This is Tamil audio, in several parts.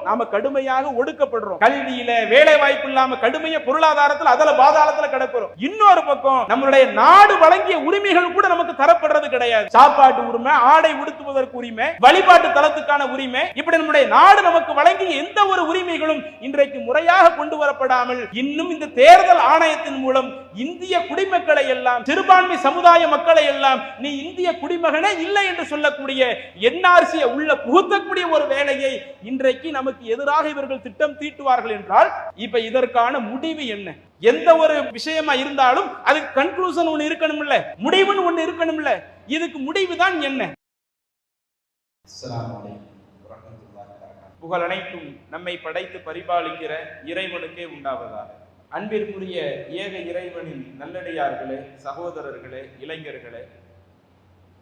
நாம கடுமையாக ஒடுக்கப்படுறோம். கல்வியில வேலை வாய்ப்பு இல்லாம கடுமைய பொருளாதாரத்தில் அதல பாதாளத்துல கிடக்கிறோம். இன்னொரு பக்கம் நம்மளுடைய நாடு வழங்கிய உரிமைகள் கூட நமக்கு தரப்படுறது கிடையாது. சாப்பாட்டு உரிமை, ஆடை உடுத்துவதற்கு உரிமை, வழிபாட்டு தலத்துக்கான உரிமை, இப்படி நம்முடைய நாடு நமக்கு வழங்கிய எந்த ஒரு உரிமைகளும் இன்றைக்கு முறையாக கொண்டு வரப்படாமல் இன்னும் இந்த தேர்தல் ஆணையத்தின் மூலம் இந்திய குடிமக்களை எல்லாம், சிறுபான்மை சமுதாய மக்களை எல்லாம் நீ இந்திய குடிமகனே இல்லை என்று சொல்லக்கூடிய என்ஆர்சியை உள்ள புகுத்தக்கூடிய ஒரு வேலையை இன்றைக்கு நமக்கு எதிராக இவர்கள் திட்டம் தீட்டுவார்கள் என்றால் இப்ப இதற்கான முடிவு என்ன? எந்த ஒரு விஷயமா இருந்தாலும் அதுக்கு கன்க்ளூஷன் ஒன்னு இருக்கணும்ல, முடிவுன்னு ஒன்னு இருக்கணும்ல. இதுக்கு முடிவுதான் என்ன? அஸ்ஸலாமு அலைக்கும் வரஹ்மத்துல்லாஹி வபரகாத்துஹு. புகழ் அனைத்தும் நம்மை படைத்து பரிபாலிக்கிற இறைவனுக்கே உண்டாவதாக. அன்பிற்குரிய ஏக இறைவனின் நல்லடியார்களே, சகோதரர்களே, இளைஞர்களே,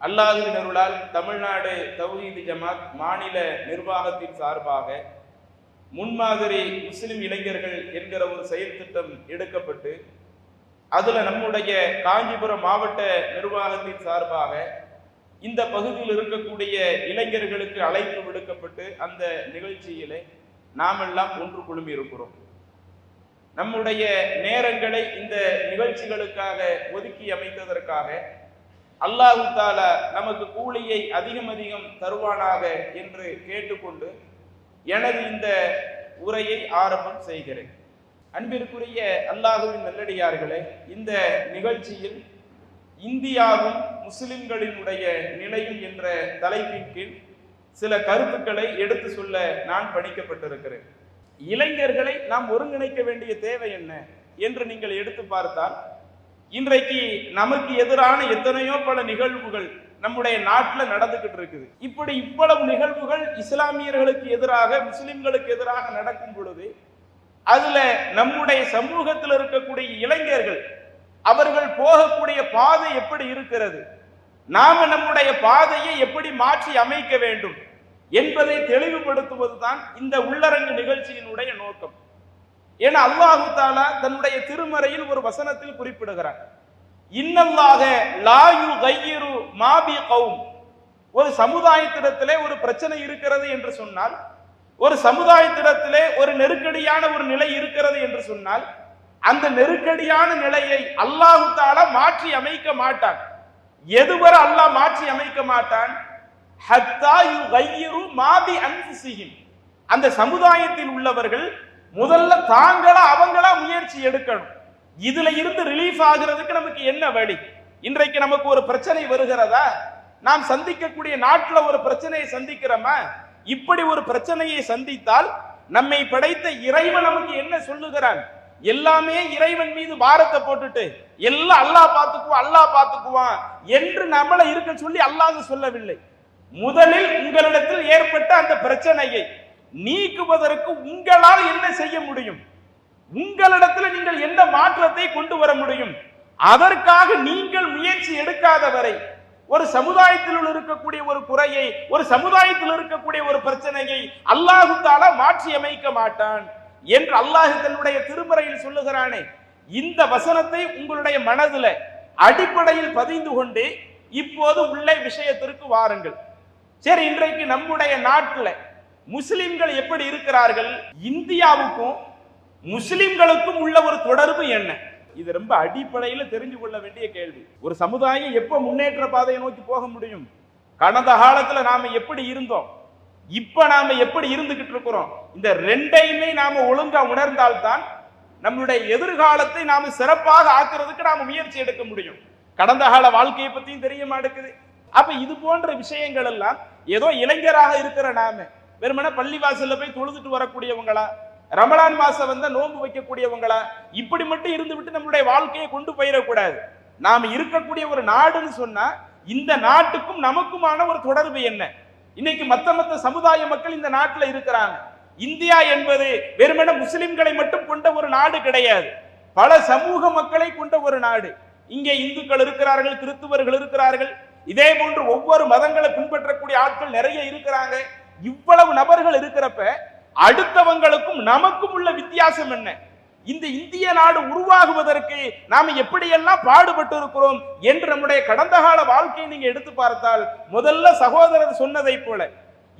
அல்லாஹ்வின் அருளால் தமிழ்நாடு தௌஹீத் ஜமாத் மாநில நிர்வாகத்தின் சார்பாக முன்மாதிரி முஸ்லிம் இளைஞர்கள் என்கிற ஒரு செயல் திட்டம் எடுக்கப்பட்டு அதுல நம்முடைய காஞ்சிபுரம் மாவட்ட நிர்வாகத்தின் சார்பாக இந்த பகுதியில் இருக்கக்கூடிய இளைஞர்களுக்கு அழைப்பு விடுக்கப்பட்டு அந்த நிகழ்ச்சியிலே நாமெல்லாம் ஒன்று குழுமி இருக்கிறோம். நம்முடைய நேரங்களை இந்த நிகழ்ச்சிகளுக்காக ஒதுக்கி அமைத்ததற்காக அல்லாஹ் தஆலா நமக்கு கூலியை அதிகம் தருவானாக என்று கேட்டுக்கொண்டு எனது இந்த உரையை ஆரம்பம் செய்கிறேன். அன்பிற்குரிய அல்லாஹ்வின் நல்லடியார்களே, இந்த நிகழ்ச்சியில் இந்தியாவும் முஸ்லிம்களினுடைய நிலையும் என்ற தலைப்பின் கீழ் சில கருத்துக்களை எடுத்து சொல்ல நான் பணிக்கப்பட்டிருக்கிறேன். இளைஞர்களை நாம் ஒருங்கிணைக்க வேண்டிய தேவை என்ன என்று நீங்கள் எடுத்து பார்த்தால் இன்றைக்கு நமக்கு எதிரான எத்தனையோ பல நிகழ்வுகள் நம்முடைய நாட்டில் நடந்துகிட்டு இருக்குது. இப்படி இவ்வளவு நிகழ்வுகள் இஸ்லாமியர்களுக்கு எதிராக, முஸ்லிம்களுக்கு எதிராக நடக்கும் பொழுது அதுல நம்முடைய சமூகத்தில் இருக்கக்கூடிய இளைஞர்கள் அவர்கள் போகக்கூடிய பாதை எப்படி இருக்கிறது, நாம நம்முடைய பாதையை எப்படி மாற்றி அமைக்க வேண்டும் என்பதை தெளிவுபடுத்துவதுதான் இந்த உள்ளரங்கு நிகழ்ச்சியினுடைய நோக்கம். ஏன்னா அல்லாஹு தஆலா தன்னுடைய திருமறையில் ஒரு வசனத்தில் குறிப்பிடுகிறார், இன்னல்லாஹ லா யுகையிரு மா பி கௌம். ஒரு சமுதாயத்திடத்திலே ஒரு பிரச்சனை இருக்கிறது என்று சொன்னால், ஒரு சமுதாயத்திடத்திலே ஒரு நெருக்கடியான ஒரு நிலை இருக்கிறது என்று சொன்னால் அந்த நெருக்கடியான நிலையை அல்லாஹு தஆலா மாற்றி அமைக்க மாட்டான். எதுவரை அல்லாஹ் மாற்றி அமைக்க மாட்டான்? ஹத்தா யுகையிரு மா பி அன்ஃபுஸிஹிம். அந்த சமுதாயத்தில் உள்ளவர்கள் முதல்ல அவங்களா முயற்சி எடுக்கணும். இதுல இருந்து ரிலீஃப் ஆகிறதுக்கு நமக்கு என்ன வழி? இன்றைக்கு நமக்கு ஒரு பிரச்சனை வருகிறதா? நாம் சந்திக்கக்கூடிய நாட்டில் ஒரு பிரச்சனையை சந்திக்கிறோமா? இப்படி ஒரு பிரச்சனையை சந்தித்தால் நம்மை படைத்த இறைவன் நமக்கு என்ன சொல்லுகிறான்? எல்லாமே இறைவன் மீது பாரத்தை போட்டுட்டு எல்லாம் அல்லாஹ் பார்த்துக்குவான் என்று நம்மளை இருக்க சொல்லி அல்லாஹ் சொல்லவில்லை. முதலில் உங்களிடத்தில் ஏற்பட்ட அந்த பிரச்சனையை நீக்குவதற்கு உங்களால் என்ன செய்ய முடியும்? உங்களிடத்தில் நீங்கள் எந்த மாற்றத்தை கொண்டு வர முடியும்? அதற்காக நீங்கள் முயற்சி எடுக்காத வரை ஒரு சமுதாயத்தில் இருக்கக்கூடிய ஒரு குறையை, ஒரு சமுதாயத்தில் இருக்கக்கூடிய ஒரு பிரச்சனையை அல்லாஹ் தஆலா மாற்றி அமைக்க மாட்டான் என்று அல்லாஹ் தன்னுடைய திருமறையில் சொல்லுகிறானே. இந்த வசனத்தை உங்களுடைய மனதில் அடிப்படையில் பதிந்து கொண்டு இப்போது உள்ள விஷயத்திற்கு வாருங்கள். சரி, இன்றைக்கு நம்முடைய நாட்டில் முஸ்லிம்கள் எப்படி இருக்கிறார்கள்? இந்தியாவுக்கும் முஸ்லிம்களுக்கும் உள்ள ஒரு தொடர்பு என்ன? இது ரொம்ப அடிப்படையில் தெரிஞ்சு கொள்ள வேண்டிய கேள்வி. ஒரு சமுதாயம் எப்ப முன்னேற்ற பாதையை நோக்கி போக முடியும்? கடந்த காலத்துல நாம எப்படி இருந்தோம், இப்ப நாம எப்படி இருந்துகிட்டு இருக்கிறோம், இந்த ரெண்டையுமே நாம ஒழுங்கா உணர்ந்தால்தான் நம்மளுடைய எதிர்காலத்தை நாம சிறப்பாக ஆக்குறதுக்கு நாம முயற்சி எடுக்க முடியும். கடந்த கால வாழ்க்கையை பத்தியும் தெரிய மாட்டேங்குது. அப்ப இது போன்ற விஷயங்கள் எல்லாம் ஏதோ இளைஞராக இருக்கிற நாம வெறுமனே பள்ளிவாசல்ல போய் தொழுதுட்டு வரக்கூடியவங்களா, ரமலான் மாசம் வந்தா நோன்பு வைக்கக்கூடியவங்களா, இப்படி மட்டும் இருந்து விட்டு நம்மளுடைய வாழ்க்கையை கொண்டு போயிடக்கூடாது. நாம இருக்கக்கூடிய ஒரு நாடுன்னு சொன்னா இந்த நாட்டுக்கும் நமக்குமான ஒரு தொடர்பு என்ன? இன்னைக்கு மத்த சமுதாய மக்கள் இந்த நாட்டில் இருக்கிறாங்க. இந்தியா என்பது வெறுமனே முஸ்லிம்களை மட்டும் கொண்ட ஒரு நாடு கிடையாது, பல சமூக மக்களை கொண்ட ஒரு நாடு. இங்கே இந்துக்கள் இருக்கிறார்கள், கிறிஸ்துவர்கள் இருக்கிறார்கள், இதே போன்று ஒவ்வொரு மதங்களை பின்பற்றக்கூடிய ஆட்கள் நிறைய இருக்கிறாங்க. இவ்வளவு நபர்கள் இருக்கிறப்ப அடுத்தவங்களுக்கும் நமக்கும் உள்ள வித்தியாசம் என்ன? இந்த இந்திய நாடு உருவாகுவதற்கு நாம எப்படியெல்லாம் பாடுபட்டு இருக்கிறோம் என்று நம்முடைய கடந்த கால வாழ்க்கையை நீங்க எடுத்து பார்த்தால் முதல்ல சகோதரர் சொன்னதை போல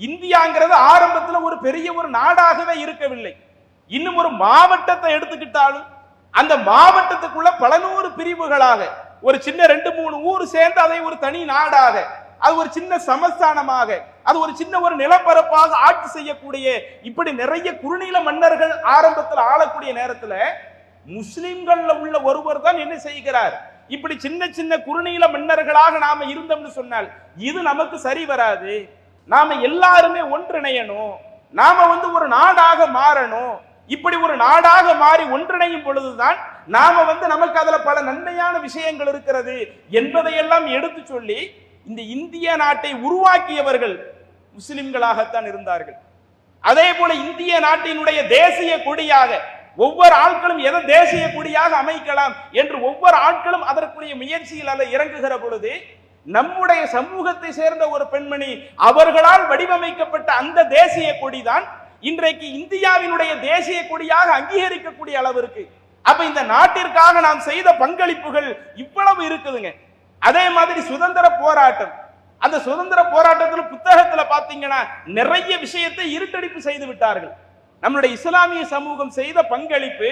இந்தியாங்கிறது ஆரம்பத்தில் ஒரு பெரிய ஒரு நாடாகவே இருக்கவில்லை. இன்னும் ஒரு மாவட்டத்தை எடுத்துக்கிட்டாலும் அந்த மாவட்டத்துக்குள்ள பல நூறு பிரிவுகளாக ஒரு சின்ன 2-3 ஊர் சேர்ந்து அதை ஒரு தனி நாடாக, அது ஒரு சின்ன சமஸ்தானமாக, அது ஒரு சின்ன ஒரு நிலப்பரப்பாக ஆட்சி செய்யக்கூடிய இப்படி நிறைய குறுநில மன்னர்கள் ஆரம்பத்தில் ஆளக்கூடிய நேரத்துல முஸ்லிம்கள்ல உள்ள ஒருவர் தான் என்ன செய்கிறார், இப்படி சின்ன சின்ன குறுநில மன்னர்களாக நாம இருந்தோம்னு சொன்னால் இது நமக்கு சரி வராது. நாம எல்லாருமே ஒன்றிணையணும், நாம ஒரு நாடாக மாறணும். இப்படி ஒரு நாடாக மாறி ஒன்றிணையும் பொழுதுதான் நாம நமக்கு அதுல பல நன்மையான விஷயங்கள் இருக்கிறது என்பதையெல்லாம் எடுத்து சொல்லி இந்த இந்திய நாட்டை உருவாக்கியவர்கள் முஸ்லிம்களாகத்தான் இருந்தார்கள். அதே போல இந்திய நாட்டினுடைய தேசிய கொடியாக ஒவ்வொரு ஆட்களும் எதை தேசிய கொடியாக அமைக்கலாம் என்று ஒவ்வொரு ஆட்களும் அதற்குரிய முயற்சியில் இறங்குகிற பொழுது நம்முடைய சமூகத்தை சேர்ந்த ஒரு பெண்மணி அவர்களால் வடிவமைக்கப்பட்ட அந்த தேசிய கொடிதான் இன்றைக்கு இந்தியாவினுடைய தேசிய கொடியாக அங்கீகரிக்கக்கூடிய அளவிற்கு. அப்ப இந்த நாட்டிற்காக நாம் செய்த பங்களிப்புகள் இவ்வளவு இருக்குதுங்க. அதே மாதிரி சுதந்திர போராட்டம், அந்த சுதந்திர போராட்டத்தில் புத்தகத்துல பாத்தீங்கன்னா நிறைய விஷயத்தை இருட்டடிப்பு செய்து விட்டார்கள். நம்முடைய இஸ்லாமிய சமூகம் செய்த பங்களிப்பு,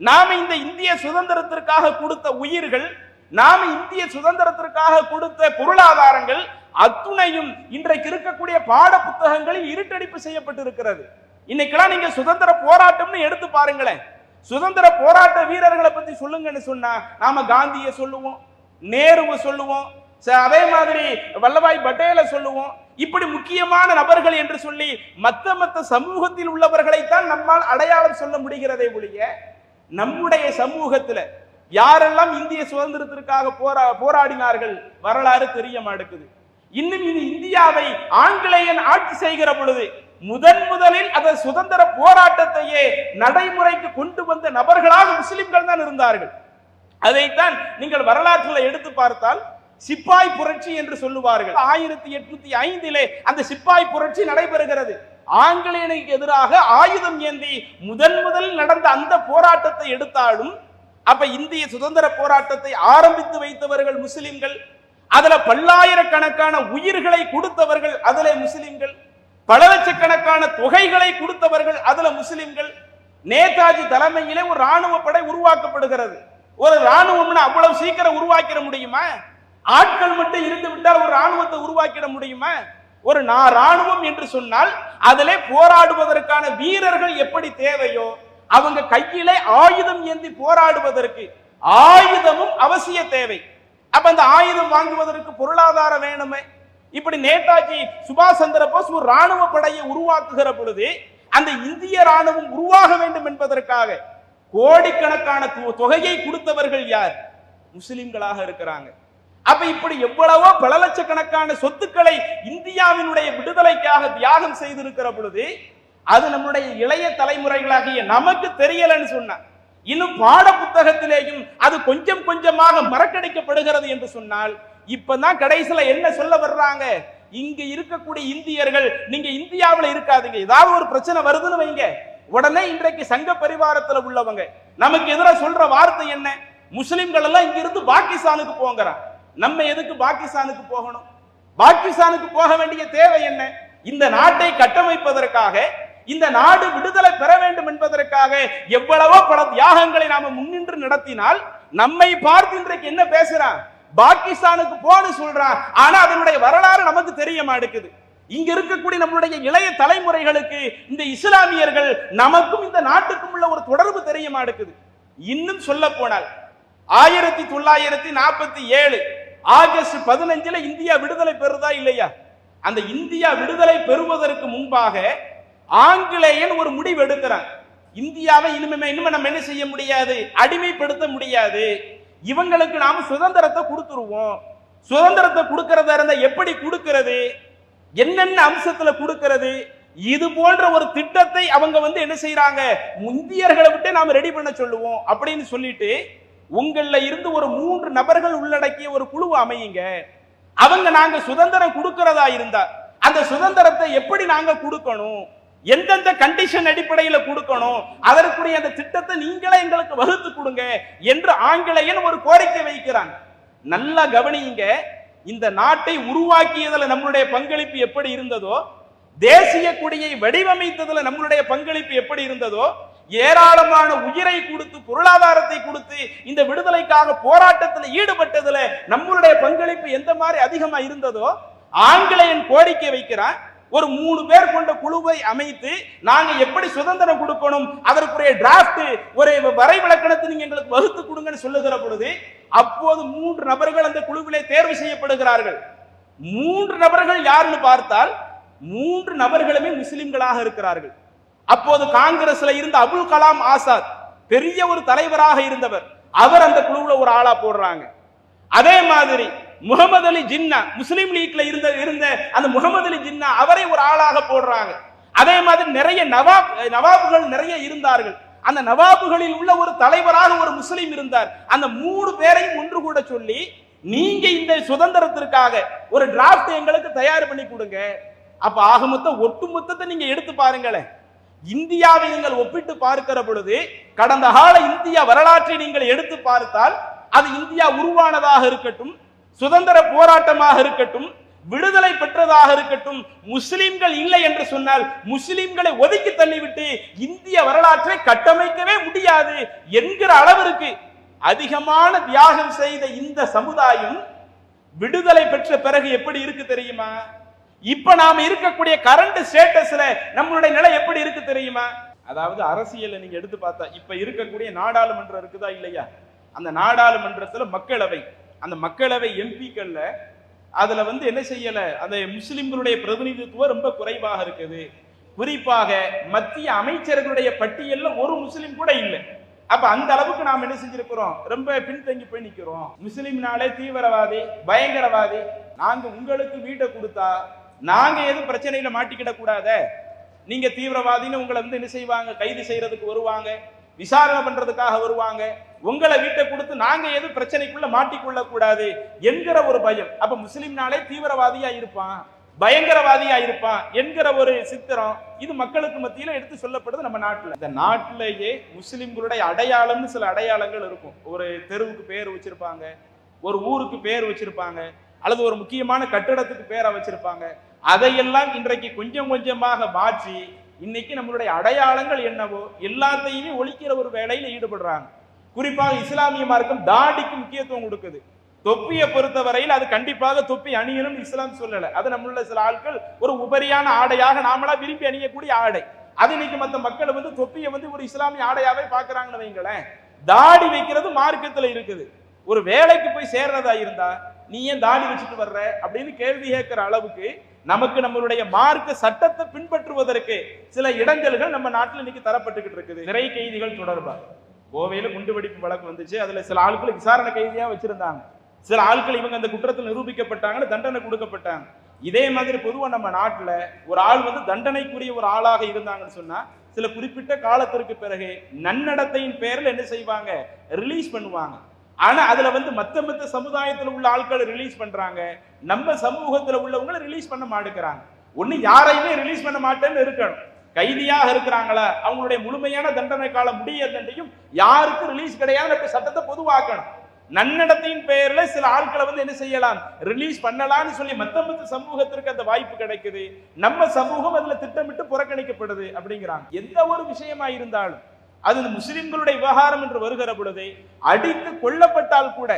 நாம இந்த இந்திய சுதந்திரத்திற்காக கொடுத்த உயிர்கள், நாம இந்திய சுதந்திரத்திற்காக கொடுத்த பொருளாதாரங்கள் அத்துணையும் இன்றைக்கு இருக்கக்கூடிய பாட புத்தகங்களில் இருட்டடிப்பு செய்யப்பட்டிருக்கிறது. இன்னைக்கெல்லாம் நீங்க சுதந்திர போராட்டம்னு எடுத்து பாருங்களேன், சுதந்திர போராட்ட வீரர்களை பத்தி சொல்லுங்கன்னு சொன்னா நாம காந்தியை சொல்லுவோம், நேருவை சொல்லுவோம், அதே மாதிரி வல்லபாய் பட்டேலை சொல்லுவோம். இப்படி முக்கியமான நபர்கள் என்று சொல்லி மத்த சமூகத்தில் உள்ளவர்களைத்தான் நம்மால் அடையாளம் சொல்ல முடிகிறதே ஒழிய நம்முடைய சமூகத்துல யாரெல்லாம் இந்திய சுதந்திரத்திற்காக போராடினார்கள் வரலாறு தெரிய மாட்டேங்குது. இன்னும் இது இந்தியாவை ஆங்கிலேயன் ஆட்சி செய்கிற பொழுது முதலில் அந்த சுதந்திர போராட்டத்தையே நடைமுறைக்கு கொண்டு வந்த நபர்களாக முஸ்லிம்கள் தான் இருந்தார்கள். அதைத்தான் நீங்கள் வரலாற்றில் எடுத்து பார்த்தால் சிப்பாய் புரட்சி என்று சொல்லுவார்கள். 1805 அந்த சிப்பாய் புரட்சி நடைபெறுகிறது. ஆங்கிலேயனுக்கு எதிராக ஆயுதம் ஏந்தி முதல் நடந்த அந்த போராட்டத்தை எடுத்தாலும் அப்ப இந்திய சுதந்திர போராட்டத்தை ஆரம்பித்து வைத்தவர்கள் முஸ்லிம்கள். அதுல பல்லாயிரக்கணக்கான உயிர்களை கொடுத்தவர்கள் அதுல முஸ்லிம்கள், பல லட்சக்கணக்கான தொகைகளை கொடுத்தவர்கள் அதுல முஸ்லிம்கள். நேதாஜி தலைமையிலே ஒரு ராணுவ படை உருவாக்கப்படுகிறது. ஒரு ராணுவம்னு அவ்வளவு சீக்கிரம் உருவாக்கிட முடியுமா? ஆட்கள் மட்டும் இருந்து விட்டால் ஒரு ராணுவத்தை உருவாக்கிட முடியுமா? ஒரு ராணுவம் என்று சொன்னால் அதிலே போராடுவதற்கான வீரர்கள் எப்படி தேவையோ அவங்க கையிலே ஆயுதம் ஏந்தி போராடுவதற்கு ஆயுதமும் அவசிய தேவை. அப்ப அந்த ஆயுதம் வாங்குவதற்கு பொருளாதாரம் வேணுமே. இப்படி நேதாஜி சுபாஷ் சந்திர போஸ் ஒரு ராணுவ படையை உருவாக்குகிற பொழுது அந்த இந்திய ராணுவம் உருவாக வேண்டும் என்பதற்காக கோடிக்கணக்கான தொகையை கொடுத்தவர்கள் யார்? முஸ்லிம்களாக இருக்கிறாங்க. அப்ப இப்படி எவ்வளவோ பல லட்சக்கணக்கான சொத்துக்களை இந்தியாவினுடைய விடுதலைக்காக தியாகம் செய்திருக்கிற பொழுது அது நம்முடைய இளைய தலைமுறைகளாகிய நமக்கு தெரியலன்னு சொன்ன, இன்னும் பாட புத்தகத்திலேயும் அது கொஞ்சம் கொஞ்சமாக மறக்கடிக்கப்படுகிறது என்று சொன்னால் இப்பதான் கடைசியில என்ன சொல்ல வர்றாங்க, இங்க இருக்கக்கூடிய இந்தியர்கள் நீங்க இந்தியாவில் இருக்காதீங்க, ஏதாவது ஒரு பிரச்சனை வருதுன்னு வைங்க உடனே இன்றைக்கு சங்க பரிவாரத்துல உள்ளவங்க நமக்கு எதிராக சொல்ற வார்த்தை என்ன, முஸ்லிம்கள் எல்லாம் இங்க இருந்து பாகிஸ்தானுக்கு போங்கிறான். நம்ம எதுக்கு பாகிஸ்தானுக்கு போகணும்? பாகிஸ்தானுக்கு போக வேண்டிய தேவை என்ன? இந்த நாட்டை கட்டமைப்பதற்காக, இந்த நாடு விடுதலை பெற வேண்டும் என்பதற்காக எவ்வளவோ பல தியாகங்களை நாம முன்னின்று நடத்தினால் நம்மை பார்த்து இன்றைக்கு என்ன பேசுறான், பாகிஸ்தானுக்கு போன்னு சொல்றான். ஆனா அதனுடைய வரலாறு நமக்கு தெரிய மாட்டேங்குது. இங்க இருக்கக்கூடிய நம்மளுடைய இளைய தலைமுறைகளுக்கு இந்த இஸ்லாமியர்கள் நமக்கும் இந்த நாட்டுக்கும் உள்ள ஒரு தொடர்பு தெரிய மாட்டேங்குது. இன்னும் சொல்ல போனால் 1947 ஆகஸ்ட் 15 இந்தியா விடுதலை பெறுதா இல்லையா? அந்த இந்தியா விடுதலை பெறுவதற்கு முன்பாக ஆங்கிலேயன் ஒரு முடிவு எடுக்கிறான், இந்தியாவை இனிமே நம்ம என்ன செய்ய முடியாது, அடிமைப்படுத்த முடியாது, இவங்களுக்கு நாம சுதந்திரத்தை கொடுத்துருவோம். சுதந்திரத்தை கொடுக்கறதா இருந்தா எப்படி கொடுக்கிறது, என்னென்ன அம்சத்துல கொடுக்கிறது, இது போன்ற ஒரு திட்டத்தை அவங்க என்ன செய்யறாங்க, இந்தியர்களை விட்டு நாம ரெடி பண்ண சொல்லுவோம் அப்படின்னு சொல்லிட்டு உங்கள இருந்து ஒரு 3 நபர்கள் உள்ளடக்கிய ஒரு குழு அமையுங்க. அவங்க நாங்க சுதந்திரம் கொடுக்கிறதா இருந்தா அந்த சுதந்திரத்தை எப்படி நாங்க கொடுக்கணும், எந்தெந்த கண்டிஷன் அடிப்படையில கொடுக்கணும், அதற்குரிய அந்த திட்டத்தை நீங்களே எங்களுக்கு வகுத்து கொடுங்க என்று ஆங்கிலேயன் ஒரு கோரிக்கை வைக்கிறான். நல்லா கவனியுங்க, இந்த நாட்டை உருவாக்கியதுல நம்மளுடைய பங்களிப்பு எப்படி இருந்ததோ தேசிய கொடியை வடிவமைத்ததுல நம்மளுடைய பங்களிப்பு எப்படி இருந்ததோ, ஏராளமான உயிரை கொடுத்து பொருளாதாரத்தை கொடுத்து இந்த விடுதலைக்காக போராட்டத்தில் ஈடுபட்டதுல நம்மளுடைய பங்களிப்பு எந்த மாதிரி அதிகமா இருந்ததோ, ஆங்கிலேயன் கோரிக்கை வைக்கிறான், ஒரு 3 பேர் கொண்ட குழுவை அமைத்து நாங்க எப்படி சுதந்திரம் கொடுக்கணும், அதற்குரிய டிராப்ட் ஒரு வரைவிலக்கணத்தை நீங்க எங்களுக்கு வகுத்து கொடுங்கன்னு சொல்லுகிற பொழுது, அப்போது 3 நபர்கள் அந்த குழுவிலே தேர்வு செய்யப்படுகிறார்கள். 3 நபர்கள் யாருன்னு பார்த்தால் 3 நபர்களுமே முஸ்லிம்களாக இருக்கிறார்கள். அப்போது காங்கிரஸ்ல இருந்த அபுல் கலாம் ஆசாத் பெரிய ஒரு தலைவராக இருந்தவர், அவர் அந்த குழுவுல ஒரு ஆளா போடுறாங்க. அதே மாதிரி முகமது அலி ஜின்னா, முஸ்லிம் லீக்ல இருந்த அந்த முகமது அலி ஜின்னா, அவரை ஒரு ஆளாக போடுறாங்க. அதே மாதிரி நிறைய நவாபுகள் நிறைய இருந்தார்கள். அந்த நவாபுகளில் உள்ள ஒரு தலைவராக ஒரு முஸ்லிம் இருந்தார். அந்த 3 பேரையும் ஒன்று கூட சொல்லி, நீங்க இந்த சுதந்திரத்திற்காக ஒரு டிராப்ட் எங்களுக்கு தயார் பண்ணி கொடுங்க. அப்ப ஆகமொத்த ஒட்டுமொத்தத்தை நீங்க எடுத்து பாருங்களேன். இந்தியாவை நீங்கள் ஒப்பிட்டு பார்க்கிற பொழுது, கடந்த கால இந்தியா வரலாற்றை நீங்கள் எடுத்து பார்த்தால், அது இந்தியா உருவானதாக இருக்கட்டும், சுதந்திர போராட்டமாக இருக்கட்டும், விடுதலை பெற்றதாக இருக்கட்டும், முஸ்லிம்கள் இல்லை என்று சொன்னால் முஸ்லிம்களை ஒதுக்கி தள்ளிவிட்டு இந்திய வரலாற்றை கட்டமைக்கவே முடியாது என்கிற அளவிற்கு அதிகமான தியாகம் செய்த இந்த சமுதாயம் விடுதலை பெற்ற பிறகு எப்படி இருக்கு தெரியுமா? இப்ப நாம இருக்கக்கூடிய கரண்ட் ஸ்டேட்டஸ்ல நம்மளுடைய நிலை எப்படி இருக்கு தெரியுமா? அதாவது அரசியலை நீங்க எடுத்து பார்த்தா, இப்ப இருக்கக்கூடிய நாடாளுமன்றம் இருக்குதா இல்லையா? அந்த நாடாளுமன்றத்துல மக்களவை, அந்த மக்களவை எம்பிக்கள்ல அதுல என்ன செய்யல, அந்த முஸ்லிம்களுடைய பிரதிநிதித்துவம் ரொம்ப குறைவாக இருக்குது. குறிப்பாக மத்திய அமைச்சர்களுடைய பட்டியல்ல ஒரு முஸ்லிம் கூட இல்லை. அப்ப அந்த அளவுக்கு நாம் என்ன செஞ்சிருக்கிறோம், ரொம்ப பின்தங்கி போய் நிக்கிறோம். முஸ்லிம்னாலே தீவிரவாதி, பயங்கரவாதி. நாங்க உங்களுக்கு வீட்டை கொடுத்தா நாங்க எதுவும் பிரச்சனையில மாட்டிக்கிட கூடாத, நீங்க தீவிரவாதின்னு உங்களை என்ன செய்வாங்க, கைது செய்யறதுக்கு வருவாங்க, விசாரணை பண்றதுக்காக வருவாங்க. உங்களை வீட்டை கொடுத்து நாங்க எதுவும் பிரச்சனைக்குள்ள மாட்டிக்கொள்ள கூடாது என்கிற ஒரு பயம். அப்ப முஸ்லிம்னாலே தீவிரவாதியா இருப்பான், பயங்கரவாதியா இருப்பான் என்கிற ஒரு சித்திரம் இது மக்களுக்கு மத்தியில எடுத்து சொல்லப்படுது நம்ம நாட்டுல. இந்த நாட்டிலேயே முஸ்லிம்களுடைய அடையாளம்னு சில அடையாளங்கள் இருக்கும். ஒரு தெருவுக்கு பேர் வச்சிருப்பாங்க, ஒரு ஊருக்கு பேர் வச்சிருப்பாங்க, அல்லது ஒரு முக்கியமான கட்டிடத்துக்கு பேரை வச்சிருப்பாங்க. அதையெல்லாம் இன்றைக்கு கொஞ்சம் கொஞ்சமாக மாற்றி இன்னைக்கு நம்மளுடைய அடையாளங்கள் என்னவோ எல்லாத்தையுமே ஒழிக்கிற ஒரு வேலையில ஈடுபடுறாங்க. குறிப்பாக இஸ்லாமிய மார்க்கம் தாடிக்கு முக்கியத்துவம் கொடுக்குது. தொப்பியை பொறுத்தவரையில் அது கண்டிப்பாக தொப்பி அணியணும் இஸ்லாம் சொல்லல. அது நம்மளுள்ள சில ஆட்கள் ஒரு உபரியான ஆடையாக நாமளா விரும்பி அணியக்கூடிய ஆடை. அது இன்னைக்கு மற்ற மக்கள் தொப்பியை ஒரு இஸ்லாமிய ஆடையாவே பாக்குறாங்கன்னு வைங்களேன். தாடி வைக்கிறது மார்க்கத்துல இருக்குது. ஒரு வேலைக்கு போய் சேர்றதா இருந்தா நீ ஏன் தாடி வச்சுட்டு வர்ற அப்படின்னு கேள்வி கேட்கிற அளவுக்கு நமக்கு நம்மளுடைய மார்க்க சட்டத்தை பின்பற்றுவதற்கு சில இடங்கள்கள் நம்ம நாட்டில் இன்னைக்கு தரப்பட்டுக்கிட்டு இருக்குது. சிறை கைதிகள் தொடர்பா கோவையில குண்டுவெடிப்பு வழக்கு வந்துச்சு. அதுல சில ஆட்கள் விசாரணை கைதியா வச்சிருந்தாங்க. சில ஆட்கள் இவங்க அந்த குற்றத்தில் நிரூபிக்கப்பட்டாங்கன்னு தண்டனை கொடுக்கப்பட்டாங்க. இதே மாதிரி பொதுவா நம்ம நாட்டுல ஒரு ஆள் தண்டனைக்குரிய ஒரு ஆளாக இருந்தாங்கன்னு சொன்னா சில குறிப்பிட்ட காலத்திற்கு பிறகு நன்னடத்தையின் பேரில் என்ன செய்வாங்க, ரிலீஸ் பண்ணுவாங்க. ஆனா அதுல மத்த சமுதாயத்துல உள்ள ஆட்களை ரிலீஸ் பண்றாங்க, நம்ம சமூகத்துல உள்ளவங்களை ரிலீஸ் பண்ண மாட்டேங்கிறாங்க. ஒண்ணு யாரையுமே ரிலீஸ் பண்ண மாட்டேன்னு இருக்கணும். கைதியாக இருக்கிறாங்களா, அவங்களுடைய முழுமையான தண்டனை காலம் முடியதையும் யாருக்கும் ரிலீஸ் கிடையாது சட்டத்தை பொதுவாக்கணும். நன்னடத்தையின் பெயர்ல சில ஆட்களை என்ன செய்யலாம், ரிலீஸ் பண்ணலாம்னு சொல்லி மத்த சமூகத்திற்கு அந்த வாய்ப்பு கிடைக்குது. நம்ம சமூகம் அதுல திட்டமிட்டு புறக்கணிக்கப்படுது அப்படிங்கிறாங்க. எந்த ஒரு விஷயமா இருந்தாலும் அது முஸ்லிம்களுடைய விவகாரம் என்று வருகிற பொழுது அடித்து கொல்லப்பட்டால் கூட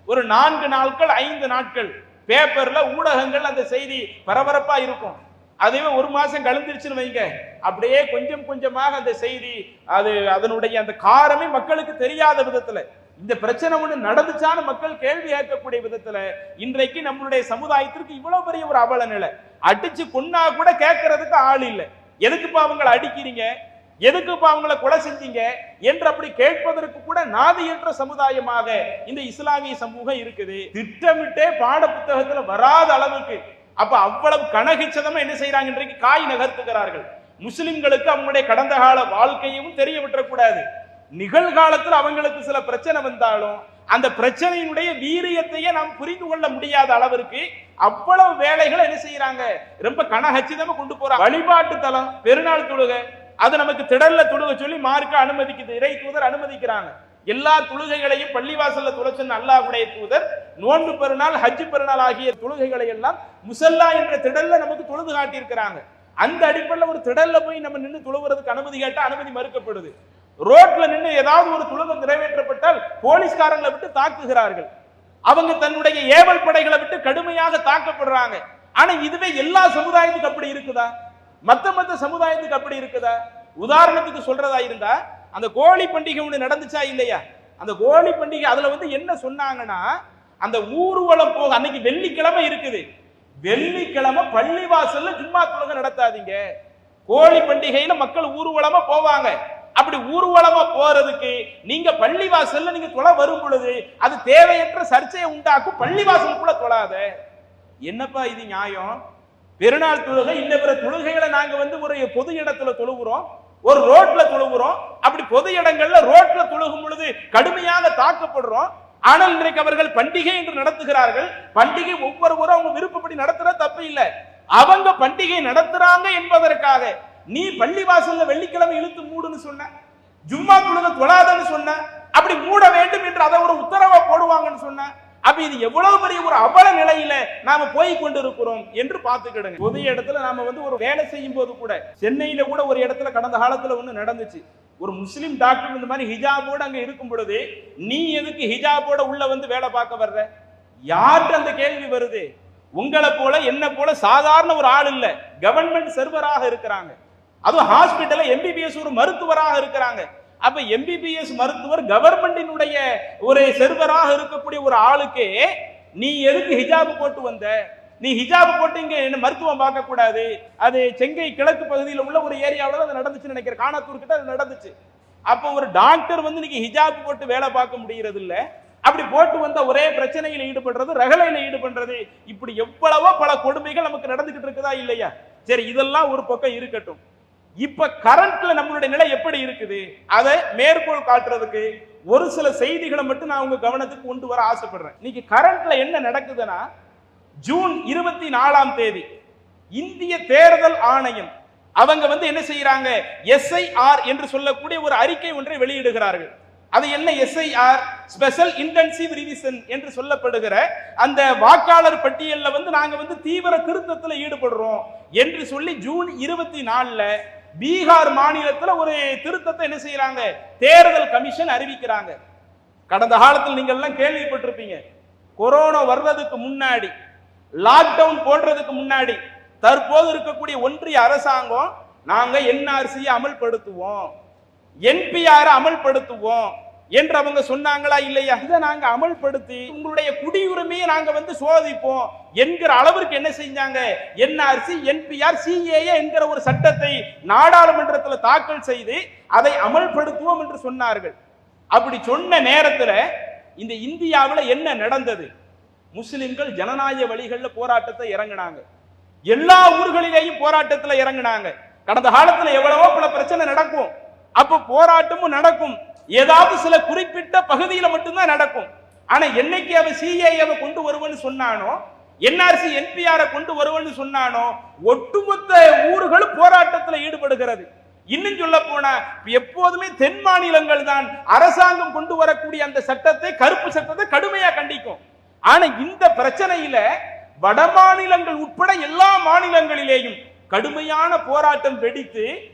ஒரு 4 நாட்கள் 5 நாட்கள் பேப்பர்ல ஊடகங்கள் அந்த செய்தி பரபரப்பா இருக்கும். அதுவே 1 மாசம் கழிந்துருச்சுன்னு வைங்க, அப்படியே கொஞ்சம் கொஞ்சமாக அந்த செய்தி அதனுடைய அந்த காரமே மக்களுக்கு தெரியாத விதத்துல இந்த பிரச்சனை ஒண்ணு நடந்துச்சான்னு மக்கள் கேள்வி கேட்கக்கூடிய விதத்துல இன்றைக்கு நம்மளுடைய சமுதாயத்திற்கு இவ்வளவு பெரிய ஒரு அவல நிலை. அடிச்சு கொன்னா கூட கேட்கறதுக்கு ஆள் இல்லை. எதுக்குப்பா அவங்களை அடிக்கிறீங்க, எதுக்குப்பா அவங்களை கொலை செஞ்சீங்க என்று அப்படி கேட்பதற்கு கூட நாதியற்ற சமுதாயமாக இந்த இஸ்லாமிய சமூகம் இருக்குது. திட்டமிட்டே பாட புத்தகத்துல வராத அளவுக்கு அப்ப அவ்வளவு கனகிச்சதமா என்ன செய்யறாங்க, இன்றைக்கு காய் நகர்த்துகிறார்கள். முஸ்லிம்களுக்கு அவங்களுடைய கடந்த கால வாழ்க்கையும் தெரிய விட்டுறக்கூடாது. நிகழ்காலத்தில் அவங்களுக்கு சில பிரச்சனை வந்தாலும் அந்த பிரச்சனையினுடைய வீரியத்தையே நாம் புரிந்து கொள்ள முடியாத அளவிற்கு அவ்வளவு வேலைகளை என்ன செய்யறாங்க, ரொம்ப கனகச்சிதமா கொண்டு போறாங்க. வழிபாட்டு தலம், பெருநாள் தொழுகை, அது நமக்கு திடல்ல தொழுக சொல்லி மார்க்க அனுமதிக்குது, இறை தூதர் அனுமதிக்கிறாங்க. எல்லா தொழுகைகளையும் பள்ளிவாசல்ல தொலைச்சன்னு அல்லாஹ்வுடைய தூதர் நோன்பு பெருநாள், ஹஜ் பெருநாள் ஆகிய தொழுகைகளை எல்லாம் முசல்லா என்ற திடல்ல நமக்கு தொழுது காட்டி இருக்கிறாங்க. அந்த அடிப்படையில் ஒரு திடல்ல போய் நம்ம நின்று தொழுகிறதுக்கு அனுமதி கேட்டா அனுமதி மறுக்கப்படுது. ரோட்ல நின்று ஏதாவது ஒரு தொழுகை நிறைவேற்றப்பட்டால் போலீஸ்காரங்களை விட்டு தாக்குகிறார்கள். அவங்க தன்னுடைய ஏவல் படைகளை விட்டு கடுமையாக தாக்கப்படுறாங்க. ஆனா இதுவே எல்லா சமுதாயத்துக்கு அப்படி இருக்குதா? மத்த சமுதாயத்துக்கு அப்படி இருக்குதா? உதாரணத்துக்கு சொல்றதா இருந்தா அந்த கோழி பண்டிகை ஒண்ணு நடந்துச்சா இல்லையா? அந்த கோழி பண்டிகை அதுல என்ன சொன்னாங்கன்னா, அந்த ஊர்வலம் போக அன்னைக்கு வெள்ளிக்கிழமை இருக்குது, வெள்ளிக்கிழமை பள்ளிவாசல்ல ஜும்மா தொழுகை நடத்தாதீங்க. கோழி பண்டிகையில மக்கள் ஊர்வலமா போவாங்க. அப்படி ஊர்வலமா போறதுக்கு நீங்க பள்ளிவாசல்ல நீங்க தொழ வரும் பொழுது அது தேவையற்ற சர்ச்சையை உண்டாக்கும். பள்ளிவாசலுக்குள்ள தொழாத. என்னப்பா இது நியாயம்? பெருநாள் தொழுகை இன்ன பிற தொழுகைகளை நாங்க ஒரு பொது இடத்துல தொழுகிறோம், ஒரு ரோட்ல தொழுகிறோம். அப்படி பொது இடங்கள்ல ரோட்ல தொழுகும் பொழுது கடுமையாக தாக்கப்படுறோம். ஆனால் இன்றைக்கு அவர்கள் பண்டிகை என்று நடத்துகிறார்கள். பண்டிகை ஒவ்வொருவரும் அவங்க விருப்பப்படி நடத்துற தப்பு இல்லை. அவங்க பண்டிகை நடத்துறாங்க என்பதற்காக நீ பள்ளிவாசல்ல வெள்ளிக்கிழமை இழுத்து மூடுன்னு சொன்ன, ஜும்மா தொழுகை தொழாதன்னு சொன்ன, அப்படி மூட வேண்டும் என்று அதை ஒரு உத்தரவா போடுவாங்கன்னு சொன்ன. அப்ப இது எவ்வளவு பெரிய ஒரு அவல நிலையில நாம போய் கொண்டிருக்கிறோம் என்று பார்த்துக்கிடுங்க. பொது இடத்துல நாம ஒரு வேலை செய்யும் போது கூட, சென்னையில கூட ஒரு இடத்துல கடந்த காலத்துல ஒண்ணு நடந்துச்சு. ஒரு முஸ்லிம் டாக்டர் இந்த மாதிரி ஹிஜாபோட அங்க இருக்கும் பொழுது நீ எதுக்கு ஹிஜாபோட உள்ள வேலை பார்க்க வர்ற? யார்கிட்ட அந்த கேள்வி வருது? உங்களை போல என்ன போல சாதாரண ஒரு ஆள் இல்ல, கவர்மெண்ட் சர்வராக இருக்கிறாங்க. அதுவும் ஹாஸ்பிட்டல்ல எம்பிபிஎஸ் ஒரு மருத்துவராக இருக்கிறாங்க. அப்ப எம்பிபிஎஸ் மருத்துவர் கவர்மெண்டினுடைய ஒரு சர்வராக இருக்கக்கூடிய ஒரு ஆளுக்கு நீ எதுக்கு ஹிஜாப் போட்டு வந்த? நீ ஹிஜாப் போட்டு இங்க என்ன மருத்துவம் பார்க்க கூடாது. அது செங்கை கிழக்கு பகுதியில் உள்ள ஒரு ஏரியாவில் அது நடந்துச்சு நினைக்கிறேன், காணத்தூர் கிட்ட அது நடந்துச்சு. அப்ப ஒரு டாக்டர் இன்னைக்கு ஹிஜாப் போட்டு வேலை பார்க்க முடியறது இல்ல. அப்படி போட்டு வந்த ஒரே பிரச்சனையில் ஈடுபடுறது, ரகலையில ஈடுபடுறது, இப்படி எவ்வளவோ பல கொடுமைகள் நமக்கு நடந்துகிட்டு இருக்குதா இல்லையா? சரி, இதெல்லாம் ஒரு பக்கம் இருக்கட்டும். இப்ப கரண்ட்ல நம்மளுடைய நிலை எப்படி இருக்குது அதை மேற்கோள் காட்டுறதுக்கு ஒரு சில செய்திகளை மட்டும் நான் உங்க கவனத்துக்கு கொண்டு வர ஆசைப்படுறேன். இன்னைக்கு கரண்ட்ல என்ன நடக்குதுன்னா, ஜூன் 24ஆம் தேதி இந்திய தேர்தல் ஆணையம் அவங்க என்ன செய்யறாங்க, SIR என்று சொல்லக்கூடிய ஒரு அறிக்கை ஒன்றை வெளியிடுகிறார்கள். அது என்ன SIR? ஸ்பெஷல் இன்டென்சிவ் ரிவிஷன் என்று சொல்லப்படுகிற அந்த வாக்காளர் பட்டியல்ல நாங்க தீவிர திருத்தத்தில் ஈடுபடுறோம் என்று சொல்லி ஜூன் 24ல பீகார் மாநிலத்தில் ஒரு திருத்தத்தை என்ன செய்யறாங்க, தேர்தல் கமிஷன் அறிவிக்கிறாங்க. கடந்த காலத்தில் நீங்க எல்லாம் கேள்விப்பட்டிருப்பீங்க, கொரோனா வர்றதுக்கு முன்னாடி, லாக்டவுன் போடுறதுக்கு முன்னாடி தற்போது இருக்கக்கூடிய ஒன்றிய அரசாங்கம் நாங்க NRC அமல்படுத்துவோம், NPR அமல்படுத்துவோம் என்று அவங்க சொன்னாங்களா இல்லையா? இதை நாங்க அமல்படுத்தி உங்களுடைய குடியுரிமையை நாங்க சோதிப்போம் என்கிற அளவிற்கு என்ன செஞ்சாங்க, NRC NPR CAA என்கிற ஒரு சட்டத்தை நாடாளுமன்றத்தில் தாக்கல் செய்து அதை அமல்படுத்துவோம் என்று சொன்னார்கள். அப்படி சொன்ன நேரத்தில் இந்த இந்தியாவில் என்ன நடந்தது? முஸ்லிம்கள் ஜனநாயக வழிகளில் போராட்டத்தை இறங்கினாங்க. எல்லா ஊர்களிலேயும் போராட்டத்தில் இறங்கினாங்க. கடந்த காலத்தில் எவ்வளவோ பல பிரச்சனை நடக்கும், அப்ப போராட்டமும் நடக்கும். ஏதாவது சில குறிப்பிட்ட பகுதியில் மட்டும்தான் நடக்கும். ஆனா என்னைக்கு அவ CAA கொண்டு வருவன்னு சொன்னானோ, NRC NPR கொண்டு வருவன்னு சொன்னானோ, ஒட்டுமொத்த ஊர்களும் போராட்டத்தில் ஈடுபடுகிறது. இன்னும் சொல்ல போனா எப்போதுமே தென் மாநிலங்கள் தான் அரசாங்கம் கொண்டு வரக்கூடிய அந்த சட்டத்தை, கருப்பு சட்டத்தை கடுமையா கண்டிக்கும். ஆனா இந்த பிரச்சனையில வட மாநிலங்கள் உட்பட எல்லா மாநிலங்களிலேயும் கடுமையான போராட்டம் வெடித்து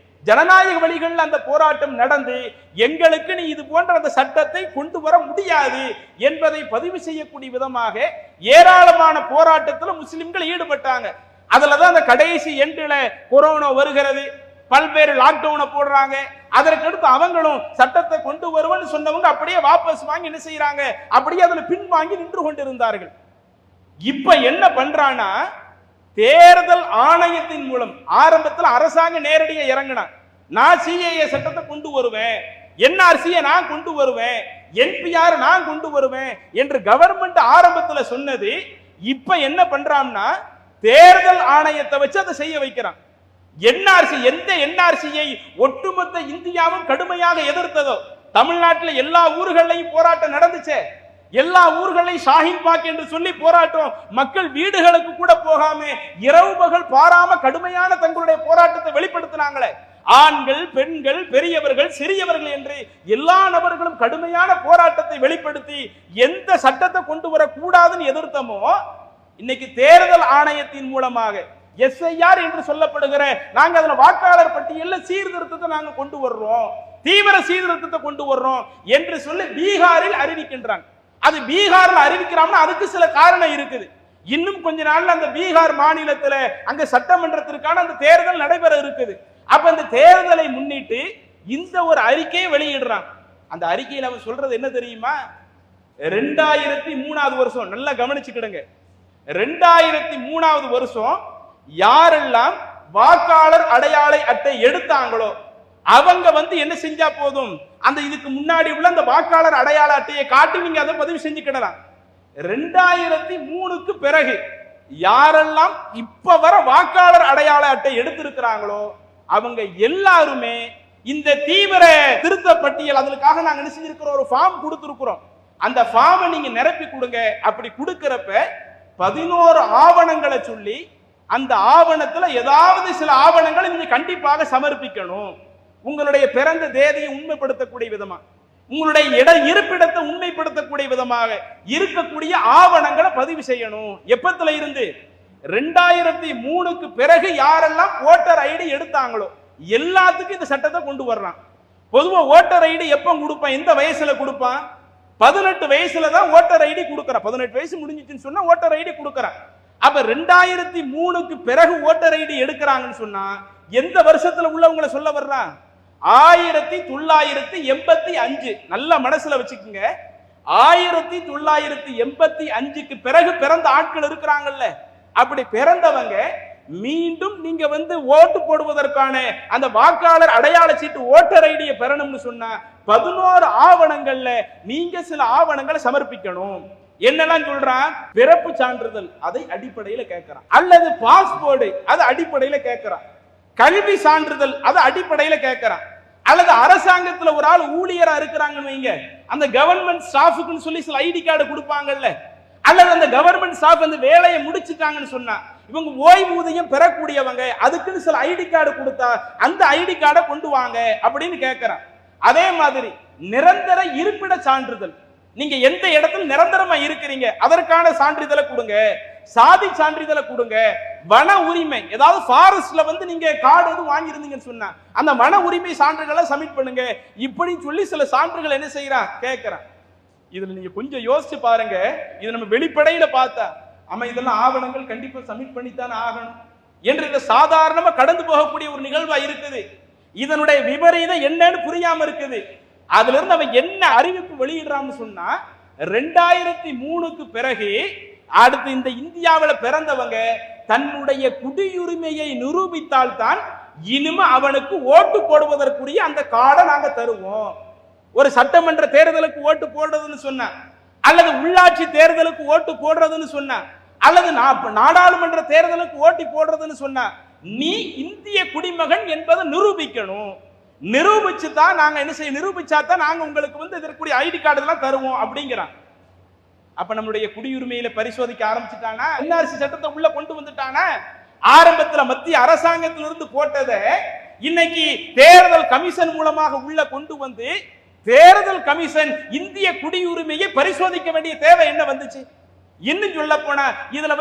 ஜனநாயக வழிகளில் அந்த போராட்டம் நடந்து எங்களுக்கு நீ இது போன்ற அந்த சட்டத்தை கொண்டு வர முடியாது என்பதை பதிவு செய்யக்கூடிய விதமாக ஏராளமான போராட்டத்தில் முஸ்லிம்கள் ஈடுபட்டாங்க. அதுலதான் அந்த கடைசி எண்டில் கொரோனா வருகிறது, பல்வேறு லாக்டவுனை போடுறாங்க. அதற்கடுத்து அவங்களும் சட்டத்தை கொண்டு வருவன்னு சொன்னவங்க அப்படியே வாபஸ் வாங்கி என்ன செய்யறாங்க, அப்படியே அதுல பின்வாங்கி நின்று கொண்டிருந்தார்கள். இப்ப என்ன பண்றானா, தேர்தல் ஆணையத்தின் மூலம் ஆரம்பத்தில் அரசாங்கம் நேரடியாக இறங்கினா, நான் CAA சட்டத்தை கொண்டு வருவேன், NRC நான் கொண்டு வருவேன், NPR நான் கொண்டு வருவேன் என்று கவர்மெண்ட் ஆரம்பத்தில் சொன்னது. இப்ப என்ன பண்றான்னா, தேர்தல் ஆணையத்தை வச்சு அதை செய்ய வைக்கிறான். NRC, எந்த NRCயை ஒட்டுமொத்த இந்தியாவும் கடுமையாக எதிர்த்ததோ, தமிழ்நாட்டில் எல்லா ஊர்களையும் போராட்டம் நடந்துச்சே, எல்லா ஊர்களையும் ஷாஹின் பாக் என்று சொல்லி போராட்டம், மக்கள் வீடுகளுக்கு கூட போகாம இரவு பகல் பாராம கடுமையான தங்களுடைய போராட்டத்தை வெளிப்படுத்தினாங்களே. ஆண்கள், பெண்கள், பெரியவர்கள், சிறியவர்கள் என்று எல்லா நபர்களும் கடுமையான போராட்டத்தை வெளிப்படுத்தி எந்த சட்டத்தை கொண்டு வரக்கூடாதுன்னு எதிர்த்தமோ, இன்னைக்கு தேர்தல் ஆணையத்தின் மூலமாக SIR என்று சொல்லப்படுகிற நாங்க அதுல வாக்காளர் பட்டியலில் சீர்திருத்தத்தை நாங்க கொண்டு வர்றோம், தீவிர சீர்திருத்தத்தை கொண்டு வர்றோம் என்று சொல்லி பீகாரில் அறிவிக்கின்றாங்க. அது பீகாரில் அறிவிக்கிறாங்கன்னா அதுக்கு சில காரணம் இருக்குது. இன்னும் கொஞ்ச நாள்ல அந்த பீகார் மாநிலத்தில் அங்க சட்டமன்றத்திற்கான அந்த தேர்தல் நடைபெற இருக்குது. அப்ப அந்த தேர்தலை முன்னிட்டு இந்த ஒரு அறிக்கையை வெளியிடுறாங்க. அந்த அறிக்கையில் அவர் சொல்றது என்ன தெரியுமா? 2003 வருஷம், நல்லா கவனிச்சுக்கிடுங்க, 2003 வருஷம் யாரெல்லாம் வாக்காளர் அடையாள அட்டை எடுத்தாங்களோ அவங்க என்ன செஞ்சா போதும், அந்த இதுக்கு முன்னாடி உள்ள அந்த வாக்காளர் அடையாள அட்டையை காட்டி நீங்க அதை பதிவு செஞ்சுக்கிடலாம். 2003க்கு பிறகு யாரெல்லாம் இப்ப வர வாக்காளர் அடையாள அட்டை எடுத்திருக்கிறாங்களோ அவங்க எல்லாருமே இந்த தீவிர திருத்த பட்டியல், அதற்காக நாங்க என்ன செஞ்சிருக்கிறோம், ஒரு ஃபார்ம் கொடுத்திருக்கிறோம். அந்த ஃபார்மை நீங்க நிரப்பி கொடுங்க. அப்படி கொடுக்கிறப்ப 11 ஆவணங்களை சொல்லி அந்த ஆவணத்துல ஏதாவது சில ஆவணங்களை நீங்க கண்டிப்பாக சமர்ப்பிக்கணும். உங்களுடைய பிறந்த தேதியை உண்மைப்படுத்தக்கூடிய விதமா, உங்களுடைய இருப்பிடத்தை உண்மைப்படுத்தக்கூடிய விதமாக இருக்கக்கூடிய ஆவணங்களை பதிவு செய்யணும். எப்பத்துல இருந்து? 2003க்கு பிறகு யாரெல்லாம் ஓட்டர் ஐடி எடுத்தாங்களோ எல்லாத்துக்கும் இந்த சட்டத்தை கொண்டு வர்றான். பொதுவா ஓட்டர் ஐடி எப்ப கொடுப்பான், எந்த வயசுல கொடுப்பான்? 18 வயசுல தான் ஓட்டர் ஐடி கொடுக்கறான். 18 வயசு முடிஞ்சிச்சுன்னு சொன்னா ஓட்டர் ஐடி கொடுக்கறான். அப்ப 2003க்கு பிறகு ஓட்டர் ஐடி எடுக்கிறாங்கன்னு சொன்னா எந்த வருஷத்துல உள்ளவங்களை சொல்ல வர்றான்? 1985. நல்ல மனசுல வச்சுக்கோங்க, 1985க்கு பிறகு பிறந்த ஆட்கள் இருக்கிறாங்கல்ல, அப்படி பிறந்தவங்க மீண்டும் நீங்க ஓட்டு போடுவதற்கான அந்த வாக்காளர் அடையாள சீட்டு ஓட்டர் ஐடியை பெறணும்னு சொன்னா 11 ஆவணங்கள்ல நீங்க சில ஆவணங்களை சமர்ப்பிக்கணும். என்னெல்லாம் சொல்றான்? பிறப்பு சான்றிதழ், அதை அடிப்படையில் கேட்கிறான். அல்லது பாஸ்போர்ட், அது அடிப்படையில் கேட்கிறான். கல்வி சான்றிதழ், அது அடிப்படையில் கேட்கிறான். அல்லது அரசாங்கத்துல ஒரு ஆள் ஊழியரா இருக்கிறாங்கன்னு வைங்க, அந்த கவர்மெண்ட் ஸ்டாஃபுக்குன்னு சொல்லி சில ஐடி கார்டு கொடுப்பாங்கல்ல, அல்லது அந்த கவர்மெண்ட் ஸ்டாஃப் அந்த வேலையை முடிச்சுட்டாங்கன்னு சொன்னா இவங்க ஓய்வூதியம் பெறக்கூடியவங்க, அதுக்குன்னு சில ஐடி கார்டு கொடுத்தா அந்த ஐடி கார்டை கொண்டு வாங்க அப்படின்னு கேட்கிறான். அதே மாதிரி நிரந்தர இருப்பிட சான்றிதழ், நீங்க எந்த இடத்துல நிரந்தரமா இருக்கிறீங்க அதற்கான சான்றிதழை கொடுங்க, சாதி சான்றிதழை கொடுங்க, வன உரிமை, ஏதாவது ஃபாரஸ்ட்ல நீங்க காடு எதுவும் வாங்கி இருந்தீங்கன்னு சொன்னா அந்த வன உரிமை சான்றுகளை சப்மிட் பண்ணுங்க. இப்படி சொல்லி சில சான்றுகள் என்ன செய்யறான், கேட்கிறான். இதுல நீங்க கொஞ்சம் யோசிச்சு பாருங்க. இது நம்ம வெளிப்படையில பார்த்தா ஆமா இதெல்லாம் ஆவணங்கள் கண்டிப்பா சப்மிட் பண்ணித்தானே ஆகணும் என்று இதை சாதாரணமா கடந்து போகக்கூடிய ஒரு நிகழ்வா இருக்குது. இதனுடைய விபரீதம் என்னன்னு புரியாம இருக்குது. அதுல இருந்து அவன் என்ன அறிவிப்பு வெளியிடுறான்னு சொன்னா 2003க்கு பிறகு அடுத்து இந்த இந்தியாவில் பிறந்தவங்க தன்னுடைய குடியுரிமையை நிரூபித்தால் தான் இனிமே அவனுக்கு ஓட்டு போடுவதற்குரிய அந்த கார்டை நாங்க தருவோம். ஒரு சட்டமன்ற தேர்தலுக்கு ஓட்டு போடுறதுன்னு சொன்ன, அல்லது உள்ளாட்சி தேர்தலுக்கு ஓட்டு போடுறதுன்னு சொன்ன, அல்லது நாடாளுமன்ற தேர்தலுக்கு ஓட்டு போடுறதுன்னு சொன்ன, நீ இந்திய குடிமகன் என்பதை நிரூபிக்கணும். நிரூபிச்சு தான் நாங்க என்ன செய்ய, நிரூபிச்சா தான் நாங்க உங்களுக்கு இதற்குரிய ஐடி கார்டு எல்லாம் தருவோம் அப்படிங்கிறான். அப்ப நம்மளுடைய குடியுரிமையில பரிசோதிக்க ஆரம்பிச்சுட்டானா, NRC சட்டத்தை உள்ள கொண்டு வந்துட்டானா. ஆரம்பத்துல மத்திய அரசாங்கத்திலிருந்து போட்டதை இன்னைக்கு தேர்தல் கமிஷன் மூலமாக உள்ள கொண்டு வந்து தேர்தல் கமிஷன் இந்திய குடியுரிமையை பரிசோதிக்க வேண்டிய தேவை என்ன வந்துச்சு? இன்னும் சொல்ல போனா இதுல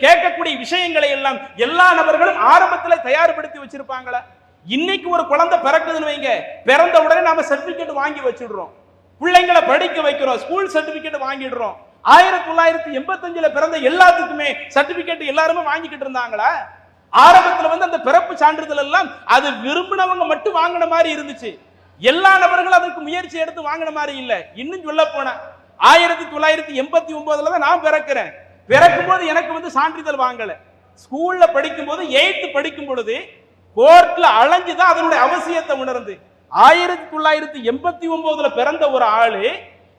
கேட்கக்கூடிய விஷயங்களை எல்லாம் எல்லா நபர்களும் ஆரம்பத்தில் தயார்படுத்தி வச்சிருப்பாங்களா? இன்னைக்கு ஒரு குழந்தை பிறக்குதுன்னு வைங்க, பிறந்த உடனே நாம சர்டிபிகேட் வாங்கி வச்சிடுறோம், பிள்ளைங்களை படிக்க வைக்கிறோம், ஸ்கூல் சர்டிபிகேட் வாங்கிடுறோம். 1985 பிறந்த எல்லாத்துக்குமே சர்டிபிகேட் எல்லாருமே வாங்கிக்கிட்டு இருந்தாங்களா? ஆரம்பத்தில் அந்த பிறப்பு சான்றிதழ் எல்லாம் அது விரும்பினவங்க மட்டும் வாங்கின மாதிரி இருந்துச்சு. எல்லா நபர்களும் அதற்கு முயற்சி எடுத்து வாங்கின மாதிரி இல்ல. இன்னும் சொல்ல போன 1989 தான் நான் பிறக்கிறேன். பிறக்கும் போது எனக்கு சான்றிதழ் வாங்கல. ஸ்கூல்ல படிக்கும் போது 8th படிக்கும் பொழுது கோர்ட்ல அலைஞ்சுதான் அதனுடைய அவசியத்தை உணர்ந்து 1989 பிறந்த ஒரு ஆளு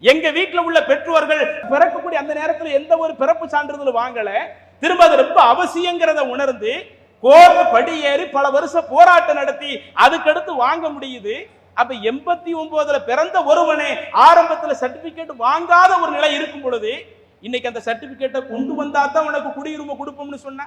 எங்க வீட்டுல உள்ள பெற்றோர்கள் பிறக்கக்கூடிய அந்த நேரத்தில் எந்த ஒரு பிறப்பு சான்றிதழ் வாங்கல. திரும்ப அது ரொம்ப அவசியங்கிறத உணர்ந்து கோர்ட் படியேறி பல வருஷம் போராட்டம் நடத்தி அதுக்கடுத்து வாங்க முடியுது. அப்ப 89 பிறந்த ஒருவனே ஆரம்பத்தில் சர்டிபிகேட் வாங்காத ஒரு நிலை இருக்கும் பொழுது இன்னைக்கு அந்த சர்டிபிகேட்டை கொண்டு வந்தா தான் உனக்கு குடியுரிமை கொடுப்போம்னு சொன்னா,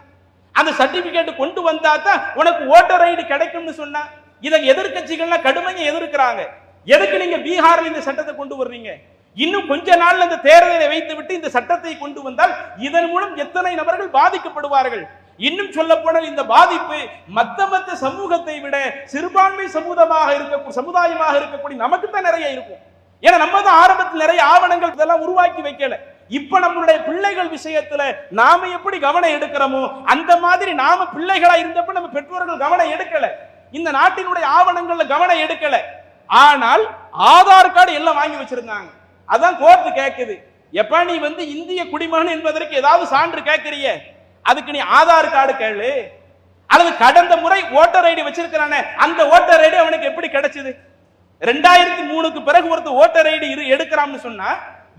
அந்த சர்டிபிகேட் கொண்டு வந்தா தான் உனக்கு ஓட்டர் ஐடி கிடைக்கும்னு சொன்னா, இதை எதிர்கட்சிகள்லாம் கடுமையா எதிர்க்கிறாங்க. எதுக்கு நீங்க பீகாரில் இந்த சட்டத்தை கொண்டு வர்றீங்க? இன்னும் கொஞ்ச நாள் அந்த தேர்தலை வைத்து விட்டு இந்த சட்டத்தை கொண்டு வந்தால் இதன் மூலம் எத்தனை நபர்கள் பாதிக்கப்படுவார்கள்? இன்னும் சொல்ல போனால் இந்த பாதிப்பு மத்த சமூகத்தை விட சிறுபான்மை சமுதாயமாக இருக்கக்கூடிய நமக்கு தான் நிறைய இருக்கும். ஏன்னா நம்ம தான் ஆரம்பத்தில் நிறைய ஆவணங்கள் இதெல்லாம் உருவாக்கி வைக்கல. இப்ப நம்மளுடைய பிள்ளைகள் விஷயத்துல நாம எப்படி கவனம் எடுக்கிறோமோ அந்த மாதிரி நாம பிள்ளைகளா இருந்தப்ப நம்ம பெற்றோர்கள் கவனம் எடுக்கல, இந்த நாட்டினுடைய ஆவணங்கள்ல கவனம் எடுக்கல. ஆனால் ஆதார் கார்டு எல்லாம் வாங்கி வச்சிருந்தாங்க. அதான் கோர்ட் கேட்குது, எப்ப நீ இந்திய குடிமகன் என்பதற்கு ஏதாவது சான்று கேட்கிறிய, அதுக்கு நீ ஆதார் கார்டு கேளு. அல்லது கடந்த முறை ஓட்டர் ஐடி வச்சிருக்கிறானே அந்த ஓட்டர் ஐடி அவனுக்கு எப்படி கிடைச்சது? 2003க்கு பிறகு ஒருத்தர் ஓட்டர் ஐடி எடுக்கிறான்னு சொன்னா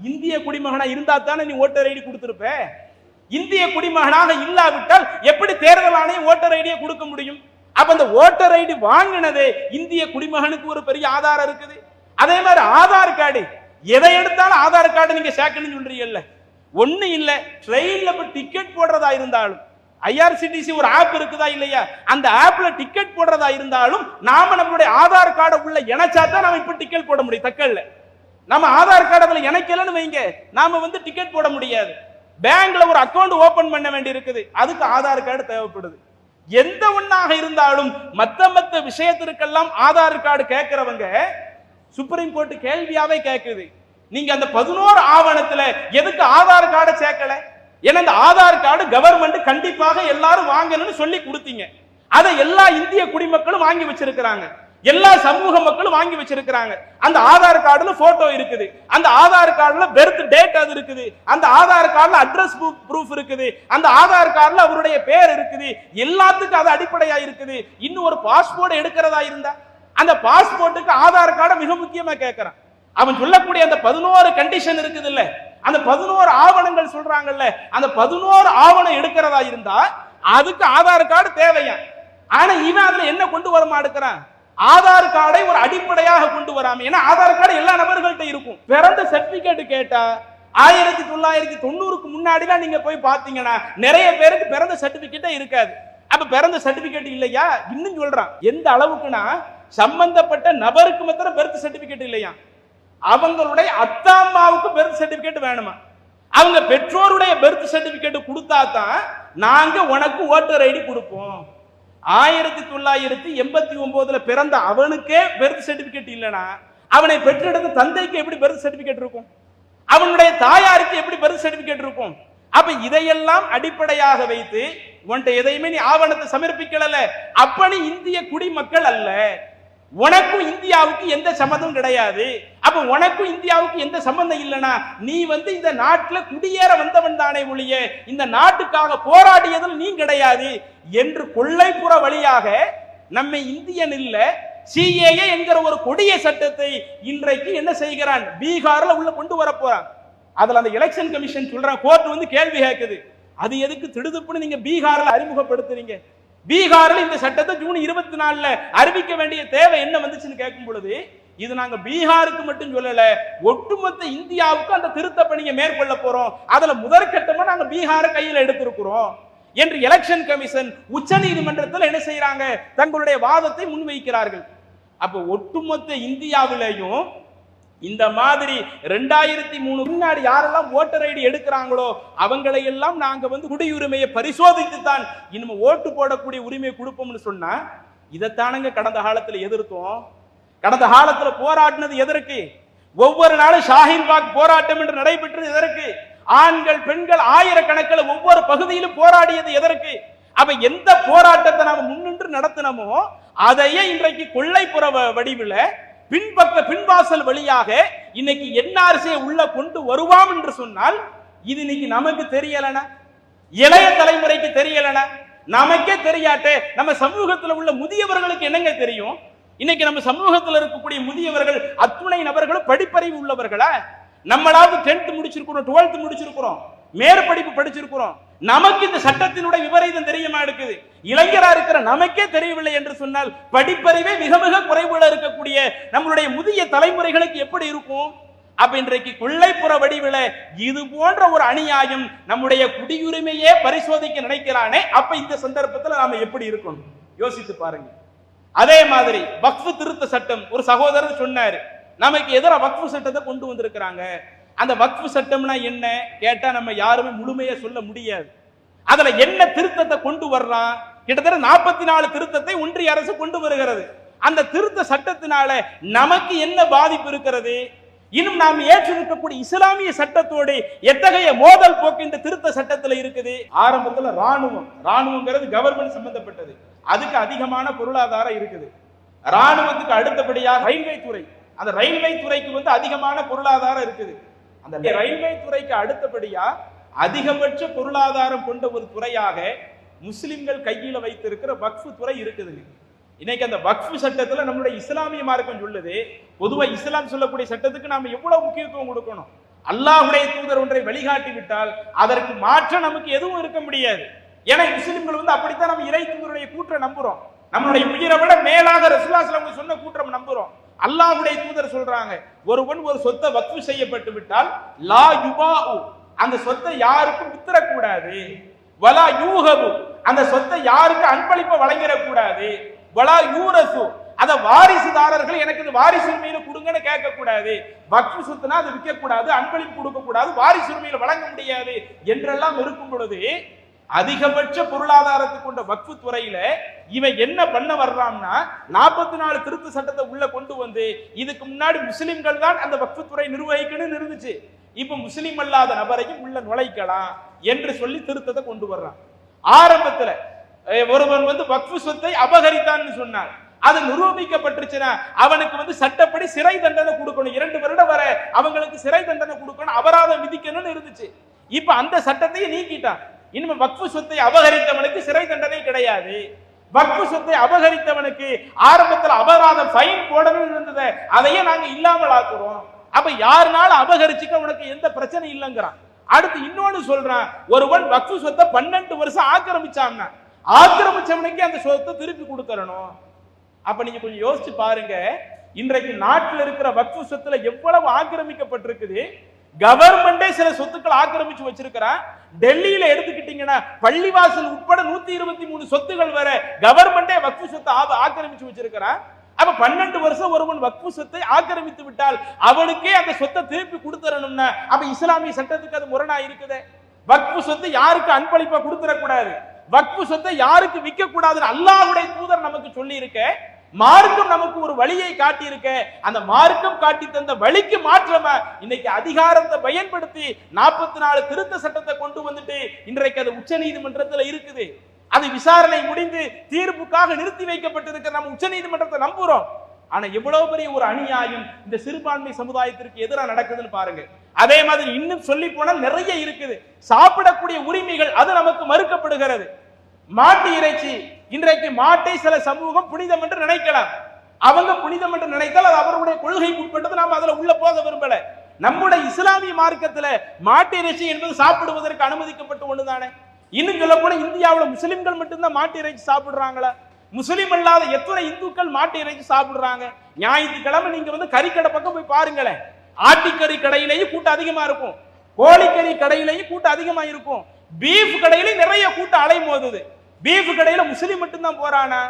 இந்திய குடிமகனா இருந்தா தானே நீ ஓட்டர் ஐடி கொடுத்திருப்ப. இந்திய குடிமகனாக இல்லாவிட்டால் எப்படி தேர்தல் ஆணையம் ஓட்டர் ஐடியை கொடுக்க முடியும்? அப்ப அந்த ஓட்டர் ஐடி வாங்கினதே இந்திய குடிமகனுக்கு ஒரு பெரிய ஆதாரம் இருக்குது. அதே மாதிரி ஆதார் கார்டு, எதை எடுத்தாலும் ஆதார் கார்டு நீங்க சேர்க்கணும்னு சொல்றீங்கல்ல, ஒண்ணு இல்ல. ட்ரெயின்ல போய் டிக்கெட் போடுறதா இருந்தாலும் ஐஆர்சிடிசி ஒரு ஆப் இருக்குதா இல்லையா, அந்த ஆப்ல டிக்கெட் போடுறதா இருந்தாலும் நாம நம்மளுடைய ஆதார் கார்டை உள்ள இணைச்சா தான் நாம இப்ப டிக்கெட் போட முடியும். தக்கல்ல நம்ம ஆதார் கார்டு அதுல இணைக்கலன்னு வைங்க, நாம டிக்கெட் போட முடியாது. பேங்க்ல ஒரு அக்கவுண்ட் ஓபன் பண்ண வேண்டி இருக்குது, அதுக்கு ஆதார் கார்டு தேவைப்படுது. எந்த ஒண்ணாக இருந்தாலும் மத்த விஷயத்திற்கெல்லாம் ஆதார் கார்டு கேட்கிறவங்க சுப்ரீம் கோர்ட் கேள்வியாவே கேட்குது, நீங்க அந்த 11 ஆவணத்துல எதுக்கு ஆதார் கார்டை சேர்க்கல? ஏன்னா இந்த ஆதார் கார்டு கவர்மெண்ட் கண்டிப்பாக எல்லாரும் வாங்கணும்னு சொல்லி கொடுத்தீங்க. அதை எல்லா இந்திய குடிமக்களும் வாங்கி வச்சிருக்கிறாங்க, எல்லா சமூக மக்களும் வாங்கி வச்சிருக்கிறாங்க. அந்த ஆதார் கார்டுல போட்டோ இருக்குது, அந்த ஆதார் கார்டுல பெர்த் டேட் அது இருக்குது, அந்த ஆதார் கார்டுல அட்ரஸ் ப்ரூஃப் இருக்குது, அந்த ஆதார் கார்டுல அவருடைய பேர் இருக்குது, எல்லாத்துக்கும் அது அடிப்படையா இருக்குது. இன்னும் ஒரு பாஸ்போர்ட் எடுக்கிறதா இருந்தா அந்த பாஸ்போர்ட்டுக்கு ஆதார் கார்டை மிக முக்கியமா கேட்கிறான். அவன் சொல்லக்கூடிய அந்த 11 கண்டிஷன் இருக்குது இல்ல, அந்த 11 ஆவணங்கள் சொல்றாங்கல்ல, அந்த 11 ஆவணம் எடுக்கிறதா இருந்தா அதுக்கு ஆதார் கார்டு தேவையா. ஆனா இவன் அதுல என்ன கொண்டு வர மாட்டேங்கிறான்? ஆதார் கார்டை ஒரு அடிப்படையாக கொண்டு வராம, ஏன்னா ஆதார் கார்டு எல்லா நபர்கள்ட்ட இருக்கும். பிறந்த சர்டிபிகேட் கேட்டா 1990க்கு முன்னாடிலாம் நீங்க போய் பாத்தீங்கன்னா நிறைய பேருக்கு பிறந்த சர்டிபிகேட்டே இருக்காது. அப்ப பிறந்த சர்டிபிகேட் இல்லையா? இன்னும் சொல்றான் எந்த அளவுக்குன்னா சம்பந்தப்பட்ட நபருக்கு மாத்திரம் பெர்த் சர்டிபிகேட் இல்லையா, அவங்களுடைய அத்தா அம்மாவுக்கு பெர்த் சர்டிபிகேட் வேணுமா. அவங்க பெற்றோருடைய பெர்த் சர்டிபிகேட் கொடுத்தா தான் நாங்க உனக்கு ஓட்டர் ஐடி கொடுப்போம். 1989ல பிறந்த அவனுக்கே பெர்த் சர்டிபிகேட் இல்லனா அவனை பெற்றெடுத்த தந்தைக்கு எப்படி பெர்த் சர்டிபிகேட் இருக்கும்? அவனுடைய தாயாருக்கு எப்படி பெர்த் சர்டிபிகேட் இருக்கும்? அப்ப இதையெல்லாம் அடிப்படையாக வைத்து உன்கிட்ட எதையுமே நீ ஆவணத்தை சமர்ப்பிக்கல, அப்ப நீ இந்திய குடிமக்கள் அல்ல, உனக்கும் இந்தியாவுக்கு எந்த சம்மந்தம் கிடையாது. அப்ப உனக்கும் இந்தியாவுக்கு எந்த சம்பந்தம் இல்லைன்னா நீ இந்த நாட்டில் குடியேற வந்தவன் தானே ஒழிய இந்த நாட்டுக்காக போராடியதில் நீ கிடையாது என்று கொள்ளைப்புற வழியாக நம்ம இந்தியன் இல்ல சிஏஏ என்கிற ஒரு கொடிய சட்டத்தை இன்றைக்கு என்ன செய்கிறான், பீகார்ல உள்ள கொண்டு வர போறான். அதுல அந்த எலெக்ஷன் கமிஷன் சொல்றான், கோர்ட் கேள்வி கேட்குது, அது எதுக்கு திடுதுப்புன்னு நீங்க பீகார்ல அறிமுகப்படுத்துறீங்க? பீகாரில் இந்த சட்டத்தை ஜூன் 24ல அறிவிக்க வேண்டிய தேவை என்ன வந்துச்சுன்னு கேட்கும் பொழுது, இது நாங்க பீகாருக்கு மட்டும் சொல்லல, ஒட்டுமொத்த இந்தியாவுக்கு அந்த திருத்த பணியை மேற்கொள்ள போறோம், அதுல முதற்கட்டமா நாங்க பீகாரை கையில் எடுத்திருக்கிறோம் என்று எலெக்ஷன் கமிஷன் உச்ச நீதிமன்றத்தில் என்ன செய்யறாங்க, தங்களுடைய வாதத்தை முன்வைக்கிறார்கள். அப்ப ஒட்டுமொத்த இந்தியாவிலையும் இந்த மாதிரி 2003 முன்னாடி யாரெல்லாம் ஓட்டர் ஐடி எடுக்கிறாங்களோ அவங்களை எல்லாம் நாங்க குடியுரிமையை பரிசோதித்து தான் இனிமே ஓட்டு போடக்கூடிய உரிமையை கொடுப்போம்னு சொன்னா இதைத்தானங்க கடந்த காலத்துல எதிர்த்தோம். கடந்த காலத்துல போராடினது எதற்கு? ஒவ்வொரு நாளும் ஷாஹின்பாக் போராட்டம் என்று நடைபெற்றது எதற்கு? ஆண்கள் பெண்கள் ஆயிரக்கணக்கில் ஒவ்வொரு பகுதியிலும் போராடியது எதற்கு? அப்ப எந்த போராட்டத்தை நாம முன்னின்று நடத்தினமோ அதையே இன்றைக்கு கொள்ளைப்புற வடிவில் பின்வாசல் வழியாக இன்னைக்கு என்ஆர்சியை உள்ள கொண்டு வருவாம் என்று சொன்னால் இது இன்னைக்கு நமக்கு தெரியலனா, இளைய தலைமுறைக்கு தெரியலனா, நமக்கே தெரியாட்டே நம்ம சமூகத்தில் உள்ள முதியவர்களுக்கு என்னங்க தெரியும்? இன்னைக்கு நம்ம சமூகத்தில் இருக்கக்கூடிய முதியவர்கள் அத்துணை நபர்களும் படிப்பறிவு உள்ளவர்களா? நம்மளாவது 10th முடிச்சிருக்கிறோம், 12th முடிச்சிருக்கிறோம், மேற்படிப்பு படிச்சிருக்கிறோம், நமக்கு இந்த சட்டத்தினுடைய விபரீதம் தெரியுமா இருக்குது? இளைஞரா இருக்கிற நமக்கே தெரியவில்லை என்று சொன்னால் படிப்பறிவே மிக மிக குறைவுல இருக்கக்கூடிய நம்மளுடைய முதிய தலைமுறைகளுக்கு எப்படி இருக்கும்? அப்ப இன்றைக்கு கொள்ளைப்புற வடிவில இது போன்ற ஒரு அநியாயம் நம்முடைய குடியுரிமையே பரிசோதிக்க நினைக்கிறானே, அப்ப இந்த சந்தர்ப்பத்தில் நாம எப்படி இருக்கணும் யோசித்து பாருங்க. அதே மாதிரி வக்ஃப் திருத்த சட்டம் ஒரு சகோதரர் சொன்னாரு, நமக்கு எதிராக வக்ஃப் சட்டத்தை கொண்டு வந்திருக்கிறாங்க. அந்த வக்ஃப் சட்டம்னா என்ன கேட்டா நம்ம யாருமே முழுமையா சொல்ல முடியாது. அதுல என்ன திருத்தத்தை கொண்டு வர்றான்? கிட்டத்தட்ட 44 திருத்தத்தை ஒன்றிய அரசு கொண்டு வருகிறது. அந்த திருத்த சட்டத்தினால நமக்கு என்ன பாதிப்பு இருக்கிறது? இன்னும் நாம் ஏற்றிருக்கக்கூடிய இஸ்லாமிய சட்டத்தோடு எத்தகைய மோதல் போக்கு இந்த திருத்த சட்டத்தில் இருக்குது? ஆரம்பத்தில் ராணுவங்கிறது கவர்மெண்ட் சம்பந்தப்பட்டது, அதுக்கு அதிகமான பொருளாதாரம் இருக்குது. ராணுவத்துக்கு அடுத்தபடியாக ரயில்வே துறை, அந்த ரயில்வே துறைக்கு அதிகமான பொருளாதாரம் இருக்குது. அந்த ரயில்வே துறைக்கு அடுத்தபடியா அதிகபட்ச பொருளாதாரம் கொண்ட ஒரு துறையாக முஸ்லிம்கள் கையில வைத்திருக்கிற வக்ஃப் துறை இருக்குது. இன்னைக்கு அந்த வக்ஃப் சட்டத்துல நம்முடைய இஸ்லாமிய மார்க்கம் சொல்லுது, பொதுவா இஸ்லாம் சொல்லக்கூடிய சட்டத்துக்கு நாம எவ்வளவு முக்கியத்துவம் கொடுக்கணும். அல்லாஹ்வுடைய தூதர் ஒன்றை வழிகாட்டி விட்டால் அதற்கு மாற்ற நமக்கு எதுவும் இருக்க முடியாது. ஏன்னா முஸ்லிம்கள் அப்படித்தான் நம்ம இறை தூதருடைய கூற்றை நம்புறோம். நம்மளுடைய உயிரை விட மேலாக ரசூலுல்லாஹி ஸல்லல்லாஹு அலைஹி வஸல்லம் சொன்ன கூற்றம் நம்புறோம். அல்லாஹ்வுடைய தூதர் சொல்றாங்க, ஒருவன் ஒரு சொத்தை வக்ஃப் செய்யப்பட்டு விட்டால் லா யுபாஉ, அந்த சொத்தை யாருக்கும் வித்துறக்கூடாது. வலா யூஹபு, அந்த சொத்தை யாருக்கு அன்பளிப்ப வழங்கிடக்கூடாது. வலா யூரசு, அத வாரிசுதாரர்கள் எனக்கு இது வாரிசு உரிமையில கொடுங்கன்னு கேட்க கூடாது. வக்ஃப் சொத்துனா அது விற்க கூடாது, அன்பளிப்பு கொடுக்க கூடாது, வாரிசு உரிமையில வழங்க முடியாது என்றெல்லாம் இருக்கும் பொழுது அதிகபட்ச பொருளாதாரத்தை கொண்ட வக்ஃப் துறையில இவன் என்ன பண்ண வர்றான்னா 44 திருத்த சட்டத்தை உள்ள கொண்டு வந்து, இதுக்கு முன்னாடி முஸ்லிம்கள் தான் அந்த வக்ஃப் துறை நிர்வகிக்கணும்னு இருந்துச்சு, இப்ப முஸ்லிம் அல்லாத நபரையும் உள்ள நுழைக்கலாம் என்று சொல்லி திருத்தத்தை கொண்டு வர்றான். ஆரம்பத்துல ஒருவன் வக்ஃப் சொத்தை அபகரித்தான்னு சொன்னார், அது நிரூபிக்கப்பட்டுச்சுன்னா அவனுக்கு சட்டப்படி சிறை தண்டனை கொடுக்கணும், 2 வருடம் வரை அவங்களுக்கு சிறை தண்டனை கொடுக்கணும், அபராதம் விதிக்கணும்னு இருந்துச்சு. இப்ப அந்த சட்டத்தையே நீக்கிட்டான். இனிமே வக்ஃப் சொத்தை அபகரித்தவனுக்கு சிறை தண்டனை கிடையாது. வக்ஃப் சொத்தை அபகரித்தவனுக்கு ஆரம்பத்தில் அபராதம் ஃபைன் போடணும்னு இருந்தது, அதையே நாங்க இல்லாமல் ஆக்குறோம். அப்ப யாருனால அபகரிச்சுக்க உனக்கு எந்த பிரச்சனை இல்லைங்கிறான். அடுத்து இன்னொன்னு சொல்றான், ஒருவன் வக்ஃப் சொத்தை 12 வருஷம் ஆக்கிரமிச்சான்னா ஆக்கிரமிச்சவனுக்கு அந்த சொத்தை திருப்பி கொடுத்துறணும். அப்ப நீங்க கொஞ்சம் யோசிச்சு பாருங்க, இன்றைக்கு நாட்டில் இருக்கிற வக்ஃப் சொத்துல எவ்வளவு ஆக்கிரமிக்கப்பட்டிருக்குது. கவர்மெண்டே சில சொத்துக்கள் ஆக்கிரமிச்சு வச்சிருக்கிறான். டெல்லியில எடுத்துக்கிட்டீங்கன்னா பள்ளிவாசல் உட்பட 123 சொத்துகள் வரை கவர்மெண்டே வக்ஃப் சொத்தை ஆக்கிரமிச்சு வச்சிருக்கிறான். அப்ப 12 வருஷம் ஒருவன் வக்ஃப் சொத்தை ஆக்கிரமித்து விட்டால் அவனுக்கே அந்த சொத்தை திருப்பி கொடுத்துறணும்னா அப்ப இஸ்லாமிய சட்டத்துக்கு அது முரணா இருக்குது. வக்ஃப் சொத்தை யாருக்கு அன்பளிப்பா கொடுத்துடக்கூடாது, வக்ஃப் சொத்தை யாருக்கு விற்க கூடாதுன்னு அல்லாஹ்வுடைய தூதர் நமக்கு சொல்லி இருக்க, மார்க்கம் நமக்கு ஒரு வழியை காட்டி இருக்க, அந்த மார்க்கம் காட்டி தந்த வழிக்கு மாற்றமா இன்னைக்கு அதிகாரத்தை பயன்படுத்தி 44 திருத்த சட்டத்தை கொண்டு வந்துட்டு இன்றைக்கு அது உச்ச நீதிமன்றத்தில் இருக்குது. அது விசாரணை முடிந்து தீர்ப்புக்காக நிறுத்தி வைக்கப்பட்டிருக்க நம்ம உச்ச நீதிமன்றத்தை நம்புறோம். ஆனா எவ்வளவு பெரிய ஒரு அநியாயம் இந்த சிறுபான்மை சமுதாயத்திற்கு எதிராக நடக்குதுன்னு பாருங்க. அதே மாதிரி இன்னும் சொல்லி போனால் நிறைய இருக்குது. சாப்பிடக்கூடிய உரிமைகள் அது நமக்கு மறுக்கப்படுகிறது. மாட்டு இறைச்சி, இன்றைக்கு மாட்டை சில சமூகம் புனிதம் என்று நினைக்கலாம். அவங்க புனிதம் என்று நினைத்தால் அது அவருடைய கொள்கைக்கு உட்பட்டது, நாம் அதுல உள்ள போக விரும்பல. நம்முடைய இஸ்லாமிய மார்க்கத்துல மாட்டு இறைச்சி என்பது சாப்பிடுவதற்கு அனுமதிக்கப்பட்ட ஒண்ணுதானே. இன்னும் சொல்ல போன இந்தியாவில் முஸ்லிம்கள் மட்டும்தான் மாட்டு இறைச்சி சாப்பிடுறாங்களா? முஸ்லிம் அல்லாத எத்தனை இந்துக்கள் மாட்டு இறைச்சி சாப்பிடுறாங்க? ஞாயிற்றுக்கிழமை நீங்க கறிக்கடை பக்கம் போய் பாருங்களேன், ஆட்டுக்கறி கடையிலேயும் கூட்டம் அதிகமா இருக்கும், கோழிக்கறி கடையிலேயும் கூட்டம் அதிகமா இருக்கும், பீஃப் கடையிலேயும் நிறைய கூட்டம் அலைமோதுது. பீஃப் கடையில முஸ்லிம் மட்டும்தான் போறானா?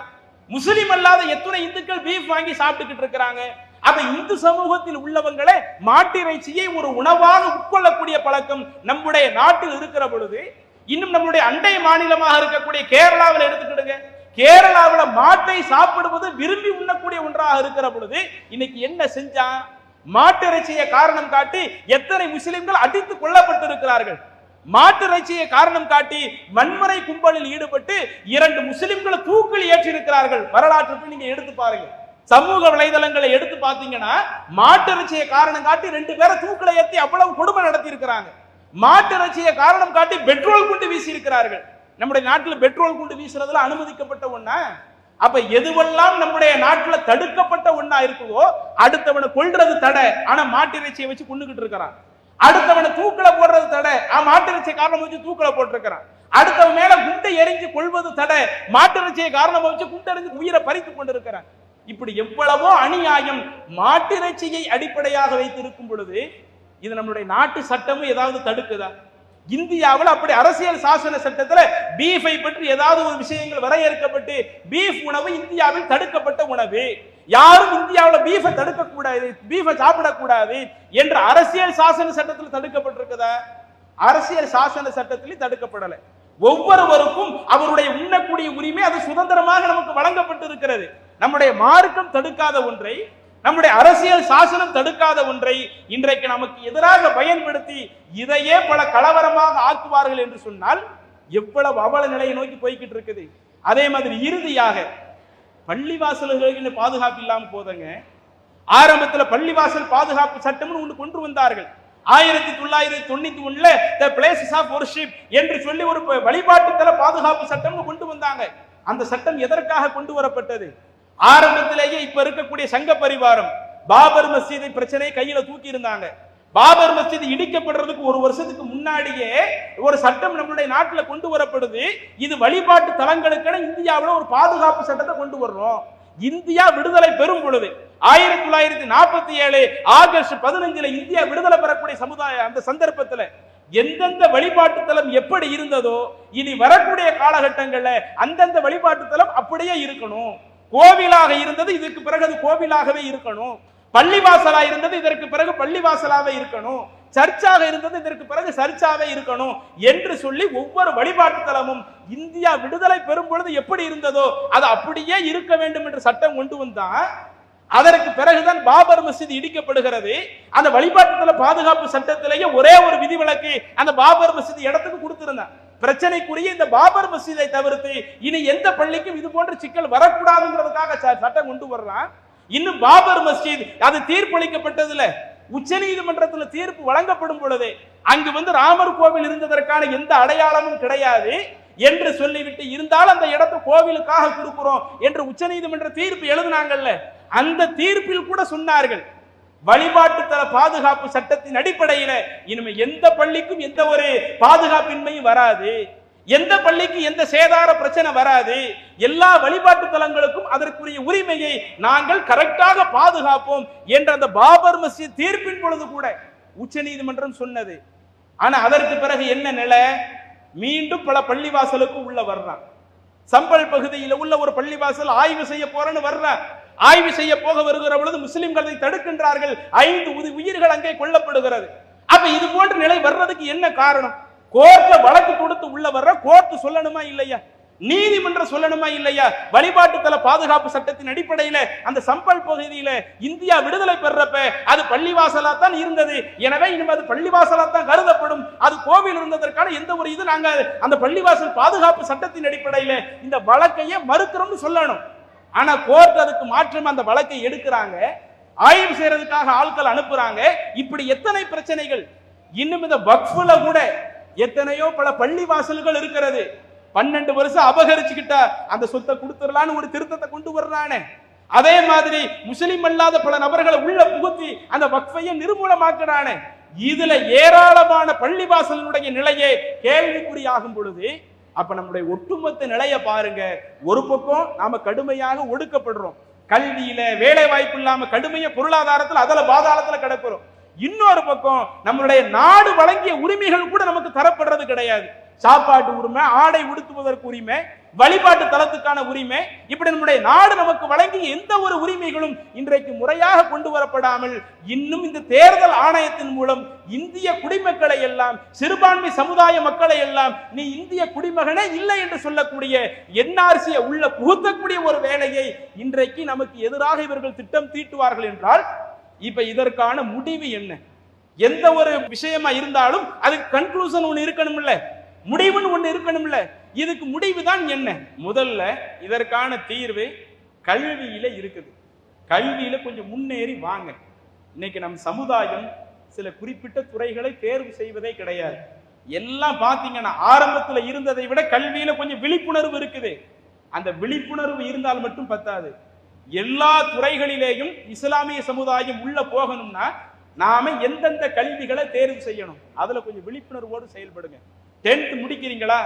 முஸ்லிம் அல்லாத எத்தனை இந்துக்கள் பீஃப் வாங்கி சாப்பிட்டுக்கிட்டு இருக்கிறாங்க. அப்ப இந்து சமூகத்தில் உள்ளவங்களே மாட்டிறைச்சியை ஒரு உணவாக உட்கொள்ளக்கூடிய பழக்கம் நம்முடைய நாட்டில் இருக்கிற பொழுது, இன்னும் நம்முடைய அண்டை மாநிலமாக இருக்கக்கூடிய கேரளாவில் எடுத்துக்கிடுங்க, கேரளாவில் மாட்டை சாப்பிடுவது விரும்பி உண்ணக்கூடிய ஒன்றாக இருக்கிற பொழுது இன்னைக்கு என்ன செஞ்சான்? மாட்டிறைச்சியை காரணம் காட்டி எத்தனை முஸ்லிம்கள் அடித்து கொல்லப்பட்டு இருக்கிறார்கள். மாட்டிறைச்சியை காரணம் காட்டி வன்முறை கும்பலில் ஈடுபட்டு 2 முஸ்லிம்களை தூக்கில் ஏற்றி இருக்கிறார்கள். வரலாற்றுக்கு நீங்க எடுத்து பாருங்க, சமூக வலைதளங்களை எடுத்து பார்த்தீங்கன்னா மாட்டிறைச்சியை காரணம் காட்டி 2 பேரை தூக்கில ஏற்றி அவ்வளவு கொடுமை நடத்தி இருக்கிறாங்க. மாட்டிறைச்சியை காரணம் காட்டி பெட்ரோல் குண்டு வீசி இருக்கிறார்கள். நம்முடைய நாட்டில் பெட்ரோல் குண்டு வீசுறதுல அனுமதிக்கப்பட்ட ஒண்ணா? அப்ப எதுவெல்லாம் நம்முடைய நாட்டில் தடுக்கப்பட்ட ஒண்ணா இருக்குதோ அடுத்தவனை கொல்றது தடை, ஆனா மாட்டிறைச்சியை வச்சு கொண்டுகிட்டு இருக்கிறான். அடுத்தவனை தூக்கில போடுறது தடை, மாட்டிறைச்சியை காரணம் வச்சு தூக்கில போட்டிருக்கிறான். அடுத்தவன் மேல குண்டை எரிஞ்சு கொள்வது தடை, மாட்டிறைச்சியை காரணம் வச்சு குண்டெறிஞ்சு உயிரை பறித்து கொண்டிருக்கிறான். இப்படி எவ்வளவோ அநியாயம் மாட்டிறைச்சியை அடிப்படையாக வைத்திருக்கும் பொழுது இது நம்மளுடைய நாட்டு சட்டமும் ஏதாவது தடுக்குதா? இந்தியாவில் அப்படி அரசியல் சாசன சட்டத்தில் பீஃபை பற்றி ஏதாவது ஒரு விஷயங்கள் வரையறுக்கப்பட்டு பீஃப் உணவு இந்தியாவில் தடுக்கப்பட்ட உணவு, யாரும் இந்தியாவில் பீஃபை தடுக்கக்கூடாது, பீஃபை சாப்பிடக்கூடாது என்ற அரசியல் சாசன சட்டத்தில் தடுக்கப்பட்டிருக்குதா? அரசியல் சாசன சட்டத்திலே தடுக்கப்படலை. ஒவ்வொருவருக்கும் அவருடைய உண்ணக்கூடிய உரிமை அது சுதந்திரமாக நமக்கு வழங்கப்பட்டு இருக்கிறது. நம்முடைய மார்க்கம் தடுக்காத ஒன்றை, நம்முடைய அரசியல் சாசனம் தடுக்காத ஒன்றை இன்றைக்கு நமக்கு எதிராக பயன்படுத்தி இதையே பல கலவரமாக ஆக்குவார்கள் என்று சொன்னால் எவ்வளவு அவல நிலையை நோக்கி போய்கிட்டு இருக்குது. அதே மாதிரி இறுதியாக பள்ளிவாசல்களுக்கு பாதுகாப்பு இல்லாம போதங்க. ஆரம்பத்தில் பள்ளிவாசல் பாதுகாப்பு சட்டம்னு ஒன்று கொண்டு வந்தார்கள். 1991 தி பிளேசஸ் ஆஃப் வொர்ஷிப் என்று சொல்லி ஒரு வழிபாட்டு தல பாதுகாப்பு சட்டம்னு கொண்டு வந்தாங்க. அந்த சட்டம் எதற்காக கொண்டு வரப்பட்டது? ஆரம்பத்திலேயே இப்ப இருக்கக்கூடிய சங்க பரிவாரம் பாபர் மஸ்ஜிதை பிரச்சனையை கையில தூக்கி இருந்தாங்க. பாபர் மஸ்ஜித் இடிக்கப்படுறதுக்கு ஒரு வருஷத்துக்கு முன்னாடியே ஒரு சட்டம் நம்மளுடைய நாட்டில் கொண்டு வரப்படுது. இது வழிபாட்டு தலங்களுக்கான இந்தியாவில் ஒரு பாதுகாப்பு சட்டத்தை கொண்டு வர்றோம். இந்தியா விடுதலை பெறும் பொழுது 1947 ஆகஸ்ட் 15 இந்தியா விடுதலை பெறக்கூடிய சமுதாயம் அந்த சந்தர்ப்பத்தில் எந்தெந்த வழிபாட்டு தலம் எப்படி இருந்ததோ இனி வரக்கூடிய காலகட்டங்கள்ல அந்தந்த வழிபாட்டு தலம் அப்படியே இருக்கணும். கோவிலாக இருந்தது இதற்கு பிறகு அது கோவிலாகவே இருக்கணும். பள்ளிவாசலா இருந்தது இதற்கு பிறகு பள்ளிவாசலாவே இருக்கணும். சர்ச்சாக இருந்தது இதற்கு பிறகு சர்ச்சாவே இருக்கணும் என்று சொல்லி ஒவ்வொரு வழிபாட்டு தலமும் இந்தியா விடுதலை பெறும் பொழுது எப்படி இருந்ததோ அது அப்படியே இருக்க வேண்டும் என்று சட்டம் கொண்டு வந்தா. அதற்கு பிறகுதான் பாபர் மஸ்ஜித் இடிக்கப்படுகிறது. அந்த வழிபாட்டு தல பாதுகாப்பு சட்டத்திலேயே ஒரே ஒரு விதிவிலக்கு அந்த பாபர் மஸ்ஜித் இடத்துக்கு கொடுத்திருந்தாங்க. பிரச்சனைக்குரிய இந்த பாபர் மஸ்ஜிதை தவிர்த்து இனி எந்த பள்ளிக்கும் இது போன்ற சிக்கல் வரக்கூடாதுங்கிறதுக்காக சட்டம் கொண்டு வர்றான். இன்னும் பாபர் மஸ்ஜித் அது தீர்ப்பளிக்கப்பட்டதுல உச்ச நீதிமன்றத்தில் தீர்ப்பு வழங்கப்படும் பொழுது அங்கு ராமர் கோவில் இருந்ததற்கான எந்த அடையாளமும் கிடையாது என்று சொல்லிவிட்டு இருந்தால் அந்த இடத்தை கோவிலுக்காக கொடுக்கிறோம் என்று உச்ச நீதிமன்ற தீர்ப்பு எழுதினாங்கல்ல, அந்த தீர்ப்பில் கூட சொன்னார்கள் வழிபாட்டு தல பாதுகாப்பு சட்டத்தின் அடிப்படையில் இனிமே எந்த பள்ளிக்கும் எந்த ஒரு பாதுகாப்பின்மையும் வராது, எந்த பள்ளிக்கு எந்த சேதார பிரச்சனை வராது, எல்லா வழிபாட்டு தலங்களுக்கும் அதற்குரிய உரிமையை நாங்கள் கரெக்டாக பாதுகாப்போம் என்ற அந்த பாபர் மஸ்ஜித் தீர்ப்பின் பொழுது கூட உச்ச நீதிமன்றம் சொன்னது. ஆனா அதற்கு பிறகு என்ன நிலை? மீண்டும் பல பள்ளிவாசலுக்கு உள்ள வர்றான். சம்பல் பகுதியில் உள்ள ஒரு பள்ளிவாசல் ஆய்வு செய்ய போறேன்னு வர்றான். ஆய்வு செய்ய போக வருகிற பொழுது முஸ்லிம்களை தடுக்கின்றார்கள். 5 உயிர்கள் அங்கே கொல்லப்படுகிறது. அப்ப இது போன்ற நிலை வர்றதுக்கு என்ன காரணம்? கோர்ட்ல வழக்கு கொடுத்து உள்ள வர்ற கோர்ட் சொல்லணுமா இல்லையா? நீதிமன்றம் சொல்லணுமா இல்லையா? வழிபாட்டு தல பாதுகாப்பு சட்டத்தின் அடிப்படையில அந்த சம்பல் பகுதியில இந்தியா விடுதலை பெறப்ப அது பள்ளிவாசலா தான் இருந்தது. எனவே இனிமே அது பள்ளிவாசலா தான் கருதப்படும். அது கோவில் இருந்ததற்கான எந்த ஒரு இது நாங்க அந்த பள்ளிவாசல் பாதுகாப்பு சட்டத்தின் அடிப்படையில இந்த வழக்கையே மறுக்கிறோம்னு சொல்லணும். ஆனா கோர்ட் அதுக்கு மாற்றம் அந்த வழக்கை எடுக்கிறாங்க, ஆய்வு செய்யறதுக்காக ஆட்கள் அனுப்புறாங்க. இப்படி எத்தனை பிரச்சனைகள். இன்னும் இந்த வக்ஃப்ல கூட எத்தனையோ பல பள்ளிவாசல்கள் இருக்கிறது. 12 வருஷம் அபகரிச்சுக்கிட்டா அந்த சொத்தை கொடுத்துடலான்னு ஒரு திருத்தத்தை கொண்டு வர்றானே. அதே மாதிரி முஸ்லிம் அல்லாத பல நபர்களை உள்ள புகுத்தி அந்த வக்ஃபையை நிர்மூலமாக்குறானே. இதுல ஏராளமான பள்ளிவாசலுடைய நிலையை கேள்விக்குறியாகும் பொழுது அப்ப நம்முடைய ஒட்டுமொத்த நிலையை பாருங்க. ஒரு பக்கம் நாம கடுமையாக ஒடுக்கப்படுறோம், கல்வியில வேலை வாய்ப்பு இல்லாம கடுமைய பொருளாதாரத்தில் அதல பாதாளத்துல கிடக்கிறோம். இன்னொரு பக்கம் நம்மளுடைய நாடு வழங்கிய உரிமைகள் கூட நமக்கு தரப்படுறது கிடையாது. சாப்பாட்டு உரிமை, ஆடை உடுத்துவதற்கு உரிமை, வழிபாட்டு தலத்துக்கான உரிமை, இப்படி நம்முடைய நாடு நமக்கு வழங்கிய எந்த ஒரு உரிமைகளும் இன்றைக்கு முறையாக கொண்டு வரப்படாமல் இன்னும் இந்த தேர்தல் ஆணையத்தின் மூலம் இந்திய குடிமக்களை எல்லாம், சிறுபான்மை சமுதாய மக்களை எல்லாம் நீ இந்திய குடிமகனே இல்லை என்று சொல்லக்கூடிய என்ஆர்சியை உள்ள புகுத்தக்கூடிய ஒரு வேலையை இன்றைக்கு நமக்கு எதிராக இவர்கள் திட்டம் தீட்டுவார்கள் என்றால் இப்ப இதற்கான முடிவு என்ன? எந்த ஒரு விஷயமா இருந்தாலும் அதுக்கு கன்க்ளூஷன் ஒன்று இருக்கணும்ல, முடிவுன்னு ஒன்று இருக்கணும்ல. இதுக்கு முடிவு தான் என்ன? முதல்ல இதற்கான தீர்வு கல்வியில இருக்குது. கல்வியில கொஞ்சம் முன்னேறி வாங்க. இன்னைக்கு நம் சமுதாயம் சில குறிப்பிட்ட துறைகளை தேர்வு செய்வதே கிடையாது. எல்லாம் பாத்தீங்கன்னா ஆரம்பத்தில் இருந்ததை விட கல்வியில கொஞ்சம் விழிப்புணர்வு இருக்குது. அந்த விழிப்புணர்வு இருந்தால் மட்டும் பத்தாது. எல்லா துறைகளிலேயும் இஸ்லாமிய சமுதாயம் உள்ள போகணும்னா நாம எந்தெந்த கல்விகளை தேர்வு செய்யணும், அதுல கொஞ்சம் விழிப்புணர்வோடு செயல்படுங்க. 10th முடிக்கிறீங்களா,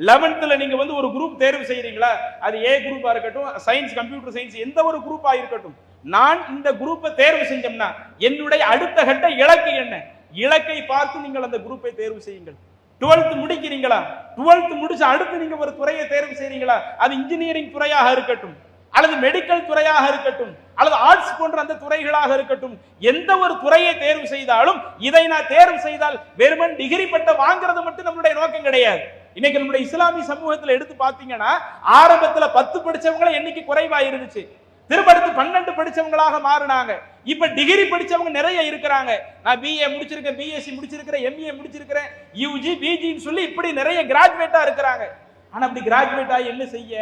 11th நீங்க ஒரு குரூப் தேர்வு செய்யறீங்களா, அது ஏ குரூப்பா இருக்கட்டும், சயின்ஸ், கம்ப்யூட்டர் சயின்ஸ், எந்த ஒரு குரூப்பா இருக்கட்டும், நான் இந்த குரூப்பை தேர்வு செஞ்சோம்னா என்னுடைய அடுத்த கட்ட இலக்கு என்ன, இலக்கை பார்த்து நீங்கள் அந்த குரூப்பை தேர்வு செய்யுங்கள். 12th முடிக்கிறீங்களா, 12th முடிச்சு அடுத்து நீங்க ஒரு துறையை தேர்வு செய்றீங்களா, அது இன்ஜினியரிங் துறையாக இருக்கட்டும், அல்லது மெடிக்கல் துறையாக இருக்கட்டும், அல்லது ஆர்ட்ஸ் போன்ற அந்த துறைகளாக இருக்கட்டும், எந்த ஒரு துறையை தேர்வு செய்தாலும் இதை நான் தேர்வு செய்தால் வெறுமன் டிகிரி பட்டம் வாங்குறது மட்டும் நம்மளுடைய நோக்கம் கிடையாது. இன்னைக்கு நம்முடைய இஸ்லாமிய சமூகத்துல எடுத்து பாத்தீங்கன்னா ஆரம்பத்துல 10 படிச்சவங்கள எண்ணிக்கை குறைவா இருந்துச்சு. திரும்ப அடுத்து 12 படிச்சவங்களாக மாறினாங்க. இப்ப டிகிரி படிச்சவங்க நிறைய இருக்கிறாங்க. நான் பிஏ முடிச்சிருக்கேன், பிஎஸ்சி முடிச்சிருக்கிறேன், எம்ஏ முடிச்சிருக்கிறேன், யூஜி பிஜின்னு சொல்லி இப்படி நிறைய கிராஜுவேட்டா இருக்கிறாங்க. ஆனா அப்படி கிராஜுவேட்டா என்ன செய்ய?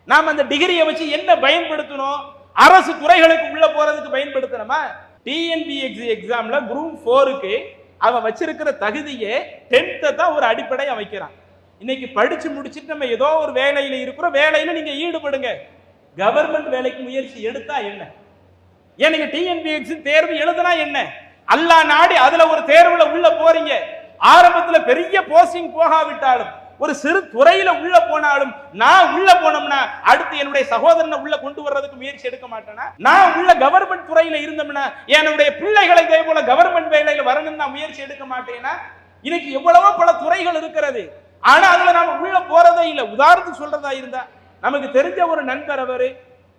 நாம அந்த டிகிரியை வச்சு என்ன பயன்படுத்தணும்? அரசு துறைகளுக்கு உள்ள போறதுக்கு பயன்படுத்தணுமா? டிஎன்பிஎஸ்சி எக்ஸாம்ல குரூப் 4க்கு அவன் வச்சிருக்கிற தகுதியே 10th தான் ஒரு அடிப்படையா வைக்கிறான். இன்னைக்கு படிச்சு முடிச்சுட்டு நம்ம ஏதோ ஒரு வேலையில இருக்கிறோம், வேலையில நீங்க ஈடுபடுங்க. கவர்மெண்ட் வேலைக்கு முயற்சி எடுத்தா என்ன? ஏன் நீங்க டிஎன்பிஎஸ்சி தேர்வு எழுதுனா என்ன? அல்லாஹ் நாடி அதுல ஒரு தேர்வுல உள்ள போறீங்க. ஆரம்பத்துல பெரிய போஸ்டிங் போகாவிட்டாலும் ஒரு சிறு துறையில உள்ள போனாலும் நான் உள்ள போனோம்னா அடுத்து என்னுடைய சகோதரனை உள்ள கொண்டு வர்றதுக்கு முயற்சி எடுக்க மாட்டேனா? நான் உள்ள கவர்மெண்ட் துறையில இருந்தோம்னா என்னுடைய பிள்ளைகளை இதே போல கவர்மெண்ட் வேலையில வரணும்னு நான் முயற்சி எடுக்க மாட்டேனா? இன்னைக்கு எவ்வளவோ பல துறைகள் இருக்கிறது, ஆனா அதுல நாம உள்ள போறதே இல்லை. உதாரணத்துக்கு சொல்றதா இருந்தா நமக்கு தெரிஞ்ச ஒரு நண்பர், அவரு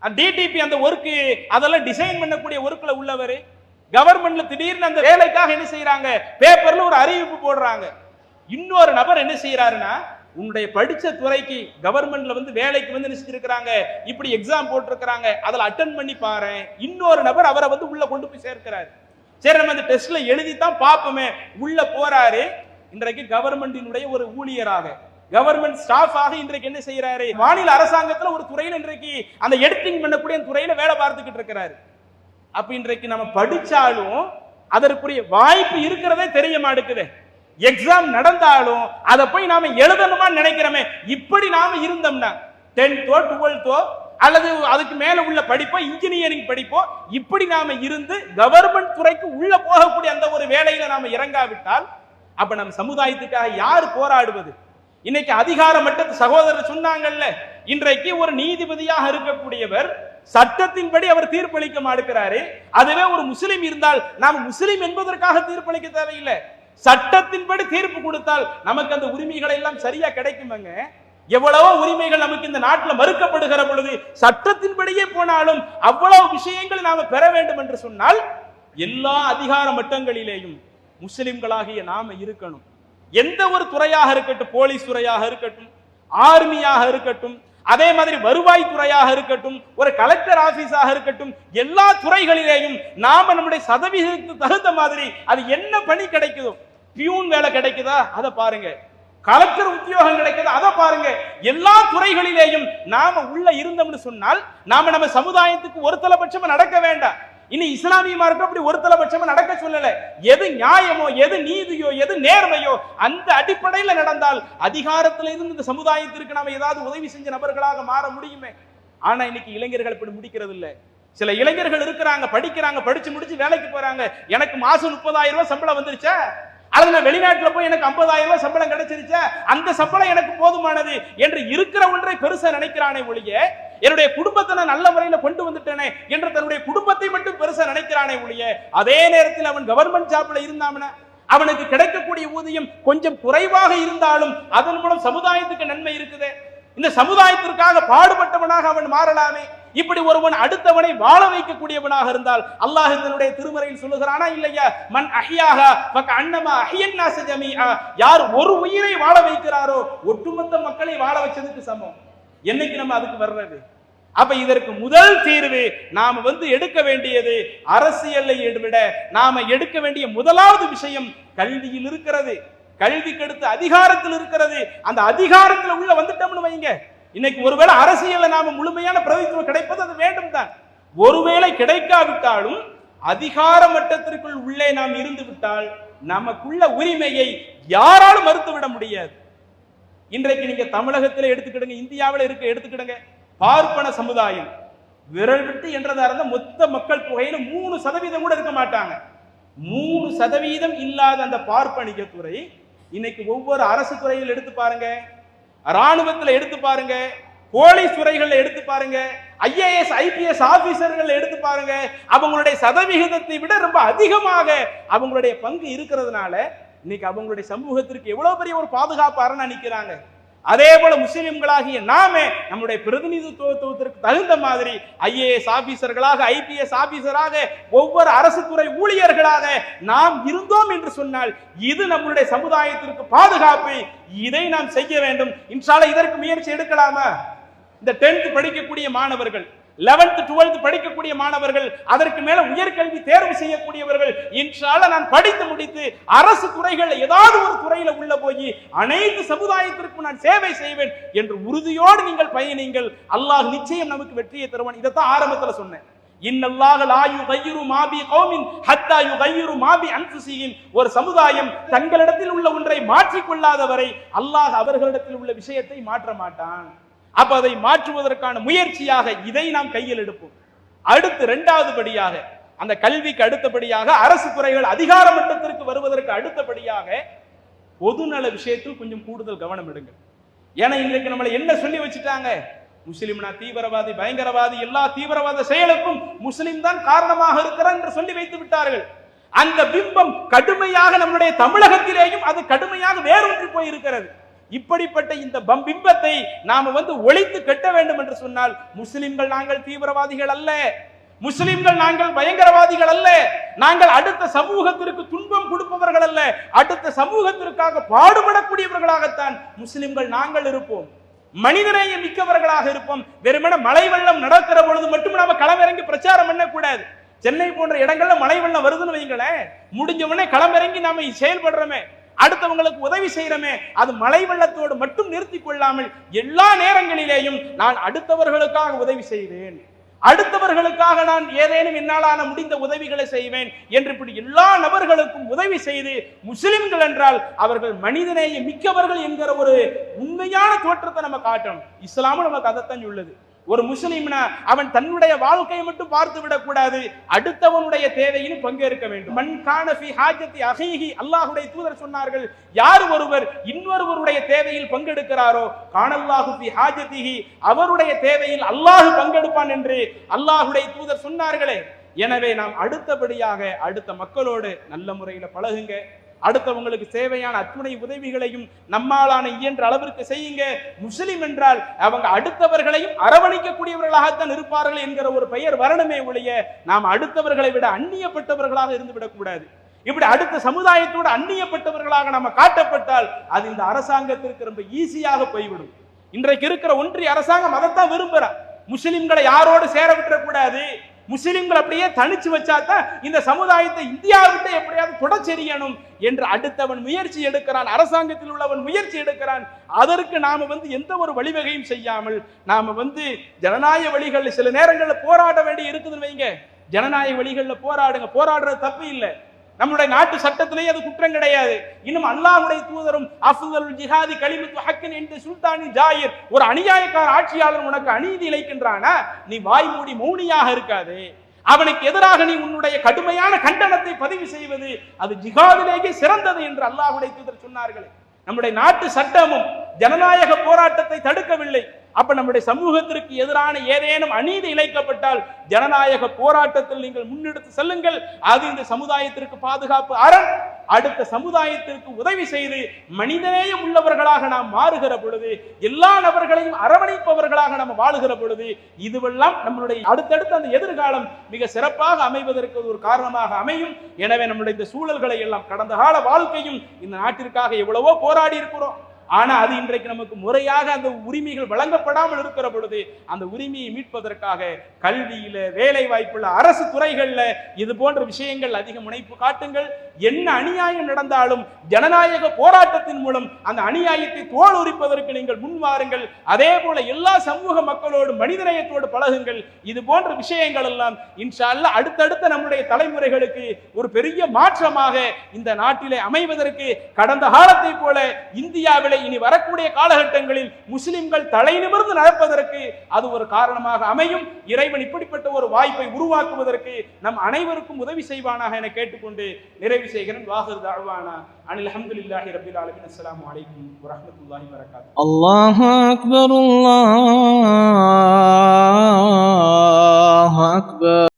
டிடிபி அந்த ஒர்க் அதெல்லாம் டிசைன் பண்ணக்கூடிய ஒர்க்ல உள்ளவர். கவர்மெண்ட்ல திடீர்னு அந்த வேலைக்காக என்ன செய்யறாங்க, பேப்பர்ல ஒரு அறிவிப்பு போடுறாங்க. இன்னொரு நபர் என்ன செய்யறாருன்னா, உன்னுடைய படிச்ச துறைக்கு கவர்மெண்ட்ல வந்து வேலைக்கு வந்து நினைச்சிருக்கிறாங்க, இப்படி எக்ஸாம் போட்டிருக்கிறாங்க, அதில் அட்டன் பண்ணி பாரு. இன்னொரு நபர் அவரை வந்து உள்ள கொண்டு போய் சேர்க்கிறாரு. சரி, நம்ம அந்த டெஸ்ட்ல எழுதித்தான் பார்ப்போமே. உள்ள போறாரு. இன்றைக்கு கவர்மெண்டினுடைய ஒரு ஊழியராக, கவர்மெண்ட் ஸ்டாஃபாக இன்றைக்கு என்ன செய்யறாரு, மாநில அரசாங்கத்துல ஒரு துறையில இன்றைக்கு அந்த எடிட்டிங் பண்ணக்கூடிய துறையில வேலை பார்த்துக்கிட்டு இருக்கிறாரு. அப்ப இன்றைக்கு நம்ம படிச்சாலும் அதற்குரிய வாய்ப்பு இருக்கிறதே தெரிய மாட்டேங்குது. எக்ஸாம் நடந்தாலும் அதை போய் நாம எழுதணுமா நினைக்கிறோமே. இப்படி நாம இருந்தோம்னா 10th 12th அல்லது அதுக்கு மேல உள்ள படிப்போ, இன்ஜினியரிங் படிப்போ, இப்படி நாம இருந்து கவர்மெண்ட் துறைக்கு உள்ள போகக்கூடிய அந்த ஒரு வேலையில நாம இறங்காவிட்டால் அப்ப நம்ம சமுதாயத்துக்காக யார் போராடுவது? இன்னைக்கு அதிகார மட்டத்து சகோதரர் சொன்னாங்கல்ல, இன்றைக்கு ஒரு நீதிபதியாக இருக்கக்கூடியவர் சட்டத்தின்படி அவர் தீர்ப்பளிக்க மாட்டேங்கிறாரு. அதுவே ஒரு முஸ்லிம் இருந்தால் நாம் முஸ்லிம் என்பதற்காக தீர்ப்பளிக்க தேவையில்லை. சட்டத்தின்படி தீர்ப்பு கொடுத்தால் நமக்கு அந்த உரிமைகளை எல்லாம் சரியா கிடைக்குமாங்க? எவ்வளவோ உரிமைகள் நமக்கு இந்த நாட்டில் மறுக்கப்படுகிற பொழுது சட்டத்தின்படியே போனாலும் அவ்வளவு விஷயங்கள் நாம பெற வேண்டும் என்று சொன்னால் எல்லா அதிகார மட்டங்களிலேயும் முஸ்லிம்களாகிய நாம இருக்கணும். எந்த ஒரு துறையாக இருக்கட்டும், போலீஸ் துறையாக இருக்கட்டும், ஆர்மியாக இருக்கட்டும், அதே மாதிரி வருவாய் துறையாக இருக்கட்டும், ஒரு கலெக்டர் ஆபீஸாக இருக்கட்டும், எல்லா துறைகளிலேயும் நாம நம்முடைய சதவீதத்துக்கு தகுந்த மாதிரி அது என்ன பணி கிடைக்குதோ, பியூன் வேலை கிடைக்குதா அதை பாருங்க, கலெக்டர் உத்தியோகம் கிடைக்குதா அதை பாருங்க. எல்லா துறைகளிலேயும் நாம உள்ள இருந்தோம்னு சொன்னால் நாம நம்ம சமுதாயத்துக்கு ஒரு தலைபட்சமா நடக்க வேண்டாம். இனி இஸ்லாமிய மார்க்கம் அப்படி ஒரு தலைபட்சமா நடக்க சொல்லல. எது நியாயமோ, எது நீதியோ, எது நேர்மையோ அந்த அடிப்படையில் நடந்தால் அதிகாரத்தில் இருந்து இந்த சமுதாயத்திற்கு நாம ஏதாவது உதவி செஞ்ச நபர்களாக மாற முடியுமே. ஆனா இன்னைக்கு இளைஞர்கள் இப்படி முடிக்கிறது இல்ல. சில இளைஞர்கள் இருக்கிறாங்க, படிக்கிறாங்க, படிச்சு முடிச்சு வேலைக்கு போறாங்க. எனக்கு மாசம் 30,000 ரூபாய் சம்பளம் வந்துருச்சா, அல்லது நான் வெளிநாட்டுல போய் எனக்கு 50,000 ரூபாய் சம்பளம் கிடைச்சிருச்சா, அந்த சம்பளம் எனக்கு போதுமானது என்று இருக்கிற ஒன்றை பெருசா நினைக்கிறானே ஒழிய, என்னுடைய குடும்பத்தை நான் நல்ல முறையில கொண்டு வந்துட்டேனே என்று தன்னுடைய குடும்பத்தை மட்டும் பெருசா நினைக்கிறானே ஒழிய, அதே நேரத்தில் அவன் கவர்மெண்ட் ஜாப்ல இருந்தாமனா அவனுக்கு கிடைக்கக்கூடிய ஊதியம் கொஞ்சம் குறைவாக இருந்தாலும் அதன் மூலம் சமுதாயத்துக்கு நன்மை இருக்குது. இந்த சமுதாயத்திற்காக பாடுபட்டவனாக அவன் மாறலாமே. இப்படி ஒருவன் அடுத்தவனை வாழ வைக்கக்கூடியவனாக இருந்தால் அல்லாஹ் தன்னுடைய திருமறையில் சொல்லுகிறானா இல்லையா, மன் அஹ்யாஹா ஃபகஅன்னமா அஹ்யன்னாஸ ஜமீஆ, யார் ஒரு உயிரை வாழ வைக்கிறாரோ ஒட்டுமொத்த மக்களை வாழ வச்சதுக்கு சமம். என்னைக்கு நம்ம அதுக்கு வர்றது? அப்ப இதற்கு முதல் தீர்வு நாம எடுக்க வேண்டியது அரசியலை விட நாம எடுக்க வேண்டிய முதலாவது விஷயம் கல்வியில் இருக்கிறது. கல்விக்கு அடுத்து அதிகாரத்தில் இருக்கிறது. அந்த அதிகாரத்தில் உள்ள வந்துட்டோம்னு வைங்க, இன்னைக்கு ஒருவேளை அரசியல்ல நாம முழுமையான பிரதித்துவம் கிடைப்பது அது வேண்டும் தான். ஒருவேளை கிடைக்காவிட்டாலும் அதிகார மட்டத்திற்குள் உள்ளே நாம் இருந்து விட்டால் நமக்குள்ள உரிமையை யாராலும் மறுத்து விட முடியாது. இன்றைக்கு நீங்க தமிழகத்தில் எடுத்துக்கிடுங்க, இந்தியாவில் எடுத்துக்கிடுங்க, பார்ப்பன சமுதாயம் விரல் விட்டு என்றதா இருந்த மொத்த மக்கள் தொகையில 3% கூட இருக்க மாட்டாங்க. 3% இல்லாத அந்த பார்ப்பனிக துறை இன்னைக்கு ஒவ்வொரு அரசு துறையில் எடுத்து பாருங்க, ராணுவத்தில் எடுத்து பாருங்க, போலீஸ் துறைகள் எடுத்து பாருங்க, IAS IPS ஆபீசர்கள் எடுத்து பாருங்க, அவங்களுடைய சதவிகிதத்தை விட ரொம்ப அதிகமாக அவங்களுடைய பங்கு இருக்கிறதுனால இன்னைக்கு அவங்களுடைய சமூகத்திற்கு எவ்வளவு பெரிய ஒரு பாதுகாப்பு அரணா நிற்கிறாங்க. அதே போல முஸ்லிம்களாகிய நாமே நம்முடைய பிரதிநிதித்துவத்திற்கு தகுந்த மாதிரி ஐஏஎஸ் ஆபீசர்களாக, ஐபிஎஸ் ஆபீசராக, ஒவ்வொரு அரசு துறை ஊழியர்களாக நாம் இருந்தோம் என்று சொன்னால் இது நம்முடைய சமுதாயத்திற்கு பாதுகாப்பு. இதை நாம் செய்ய வேண்டும். இன்ஷா அல்லாஹ் இதற்கு முயற்சி எடுக்கலாமா? இந்த 10th படிக்கக்கூடிய மாணவர்கள், 11th 12th படிக்கக்கூடிய மாணவர்கள், அதற்கு மேல உயர்கல்வி தேர்வு செய்யக்கூடியவர்கள், இன்ஷா அல்லாஹ் நான் படித்து முடித்து அரசு துறைகள் ஏதாவது ஒரு துறையில உள்ள போய் அனைத்து சமுதாயத்திற்கும் நான் சேவை செய்வேன் என்று உறுதியோடு நீங்கள் பயணிங்கள். அல்லாஹ் நிச்சயம் நமக்கு வெற்றியை தருவான். இதைத்தான் ஆரம்பத்துல சொன்னேன். இன்னல்லாஹ லா யுகையிரு மா பி கௌமின் ஹத்தா யுகையிரு மா பி அன்ஃபுஸிஹிம். ஒரு சமுதாயம் தங்களிடத்தில் உள்ள ஒன்றை மாற்றிக் கொள்ளாத வரை அல்லாஹ் அவர்களிடத்தில் உள்ள விஷயத்தை மாற்ற மாட்டான். அப்ப அதை மாற்றுவதற்கான முயற்சியாக இதை நாம் கையில் எடுப்போம். அடுத்து 2வது படியாக, அந்த கல்விக்கு அடுத்தபடியாக, அரசு துறைகள் அதிகார மட்டத்திற்கு வருவதற்கு அடுத்தபடியாக பொதுநல விஷயத்தில் கொஞ்சம் கூடுதல் கவனம் எடுங்க. ஏன்னா இன்றைக்கு நம்மளை என்ன சொல்லி வச்சுட்டாங்க? முஸ்லிம்னா தீவிரவாதி, பயங்கரவாதி, எல்லா தீவிரவாத செயலுக்கும் முஸ்லிம் தான் காரணமாக இருக்கிறார் என்று சொல்லி வைத்து விட்டார்கள். அந்த பிம்பம் கடுமையாக நம்முடைய தமிழகத்திலேயும் அது கடுமையாக வேரூன்றி போய் இருக்கிறது. இப்படிப்பட்ட இந்த பிம்பத்தை நாம ஒழித்து கட்ட வேண்டும் என்று சொன்னால் முஸ்லிம்கள் நாங்கள் தீவிரவாதிகள் அல்ல, முஸ்லிம்கள் நாங்கள் பயங்கரவாதிகள் அல்ல, நாங்கள் அடுத்த சமூகத்திற்கு துன்பம் கொடுப்பவர்கள் அல்ல, அடுத்த சமூகத்திற்காக பாடுபடக்கூடியவர்களாகத்தான் முஸ்லிம்கள் நாங்கள் இருப்போம். மனிதநேய மிக்கவர்களாக இருப்போம். வெறுமனே மழை வெள்ளம் நடக்கிற பொழுது மட்டும் நாம களமிறங்கி பிரச்சாரம் பண்ணக்கூடாது. சென்னை போன்ற இடங்கள்ல மழை வெள்ளம் வருதுன்னு வைங்களேன், முடிஞ்சவனே களமிறங்கி நாம செயல்படுறோமே, அடுத்தவங்களுக்கு உதவி செய்யறமே, அது மழை வெள்ளத்தோடு மட்டும் நிறுத்திக் கொள்ளாமல் எல்லா நேரங்களிலேயும் நான் அடுத்தவர்களுக்காக உதவி செய்வேன், அடுத்தவர்களுக்காக நான் ஏதேனும் என்னாலான முடிந்த உதவிகளை செய்வேன் என்று இப்படி எல்லா நபர்களுக்கும் உதவி செய்து, முஸ்லிம்கள் என்றால் அவர்கள் மனிதநேய மிக்கவர்கள் என்கிற ஒரு உண்மையான தோற்றத்தை நம்ம காட்டணும். இஸ்லாமும் நமக்கு அதைத்தான் சொல்லுது. ஒரு முஸ்லிம்னா அவன் தன்னுடைய வாழ்க்கையை மட்டும் பார்த்து விடக்கூடாது, அடுத்தவனுடைய தேவையிலும் பங்கேற்க வேண்டும். மன் கான ஃபி ஹாஜத்தி அஹீஹி, அல்லாஹ்வுடைய தூதர் சொன்னார்கள், யார் ஒருவர் இன்னொருவருடைய தேவையில் பங்கெடுக்கிறாரோ கானல்லாஹு ஃபி ஹாஜத்திஹி, அவருடைய தேவையில் அல்லாஹ் பங்கெடுப்பான் என்று அல்லாஹ்வுடைய தூதர் சொன்னார்களே. எனவே நாம் அடுத்தபடியாக அடுத்த மக்களோடு நல்ல முறையில பழகுங்க. அடுத்தவங்களுக்கு தேவையான அத்துணை உதவிகளையும் நம்மாலான இயன்ற அளவிற்கு செய்யுங்க. முஸ்லிம் என்றால் அவங்க அடுத்தவர்களையும் அரவணைக்கக்கூடியவர்களாகத்தான் இருப்பார்கள் என்கிற ஒரு பெயர் வரணுமே ஒழிய நாம் அடுத்தவர்களை விட அந்நியப்பட்டவர்களாக இருந்து விடக்கூடாது. இப்படி அடுத்த சமுதாயத்தோடு அந்நியப்பட்டவர்களாக நம்ம காட்டப்பட்டால் அது இந்த அரசாங்கத்திற்கு ரொம்ப ஈஸியாக போய்விடும். இன்றைக்கு இருக்கிற ஒன்றிய அரசாங்கம் அதைத்தான் விரும்புறா. முஸ்லிம்களை யாரோடு சேர விட்டுறக்கூடாது, முஸ்லிம்கள் அப்படியே தனிச்சு வச்சாதான் இந்த சமுதாயத்தை இந்தியாவிட்ட எப்படியாவது தொடச்செறியணும் என்று அடுத்தவன் முயற்சி எடுக்கிறான், அரசாங்கத்தில் உள்ளவன் முயற்சி எடுக்கிறான். அதற்கு நாம எந்த ஒரு வழிவகையும் செய்யாமல் நாம ஜனநாயக வழிகளில் சில நேரங்களில் போராட வேண்டி இருக்குதுன்னு வைங்க, ஜனநாயக வழிகளில் போராடுங்க, போராடுறது தப்பு இல்லை. நம்முடைய நாட்டு சட்டத்திலேயே அது குற்றம் கிடையாது. இன்னும் அல்லாஹ்வுடைய தூதரும் அஃதலுல் ஜிஹாதி கலிமத்து ஹக்கின் என்ற சுல்தானி ஜாயிர், ஒரு அநியாயக்கார ஆட்சியாளர் உனக்கு அநீதி இழைக்கின்றானா நீ வாய் மூடி மௌனியாக இருக்காது, அவனுக்கு எதிராக நீ உன்னுடைய கடுமையான கண்டனத்தை பதிவு செய்வது அது ஜிஹாதிலேயே சிறந்தது என்று அல்லாஹ்வுடைய தூதர் சொன்னார்களே. நம்முடைய நாட்டு சட்டமும் ஜனநாயக போராட்டத்தை தடுக்கவில்லை. அப்ப நம்முடைய சமூகத்திற்கு எதிரான ஏதேனும் அநீதி இழைக்கப்பட்டால் ஜனநாயக போராட்டத்தில் நீங்கள் முன்னெடுத்து செல்லுங்கள். அது இந்த சமுதாயத்திற்கு பாதுகாப்பு அரண். அடுத்த சமுதாயத்திற்கு உதவி செய்து மனிதநேயம் உள்ளவர்களாக நாம் மாறுகிற பொழுது, எல்லா நபர்களையும் அரவணைப்பவர்களாக நாம் வாழுகிற பொழுது, இதுவெல்லாம் நம்மளுடைய அடுத்தடுத்த அந்த எதிர்காலம் மிக சிறப்பாக அமைவதற்கு ஒரு காரணமாக அமையும். எனவே நம்முடைய இந்த சூழல்களை எல்லாம் கடந்த கால வாழ்க்கையும் இந்த நாட்டிற்காக எவ்வளவோ போராடி இருக்கிறோம். ஆனா அது இன்றைக்கு நமக்கு முறையாக அந்த உரிமைகள் வழங்கப்படாமல் இருக்கிற பொழுது அந்த உரிமையை மீட்பதற்காக கல்வியில, வேலை வாய்ப்புள்ள, அரசு துறைகள்ல இது போன்ற விஷயங்கள் அதிக முனைப்பு காட்டுங்கள். என்ன அநியாயம் நடந்தாலும் ஜனநாயக போராட்டத்தின் மூலம் அந்த அநியாயத்தை தோல் உரிப்பதற்கு நீங்கள் முன்வாருங்கள். அதே போல எல்லா சமூக மக்களோடு மனிதநேயத்தோடு பழகுங்கள். இது போன்ற விஷயங்கள் எல்லாம் இன்ஷா அல்லாஹ் அடுத்தடுத்த நம்முடைய தலைமுறைகளுக்கு ஒரு பெரிய மாற்றமாக இந்த நாட்டிலே அமைவதற்கு, கடந்த காலத்தை போல இந்தியாவிலே இனி வரக்கூடிய காலகட்டங்களில் முஸ்லிம்கள் தலை நிமிர்ந்து நடப்பதற்கு அது ஒரு காரணமாக அமையும். இறைவன் இப்படிப்பட்ட ஒரு வாய்ப்பை உருவாக்குவதற்கு நம் அனைவருக்கும் உதவி செய்வானாக என கேட்டுக்கொண்டு நிறைவு செய்கிறேன். வாஹிர் தஅவானா அனில் ஹம்துலில்லாஹி ரப்பில் ஆலமீன். அஸ்ஸலாமு அலைக்கும் வரஹ்மத்துல்லாஹி வபரகாத்துஹு. அல்லாஹு அக்பர், அல்லாஹு அக்பர்.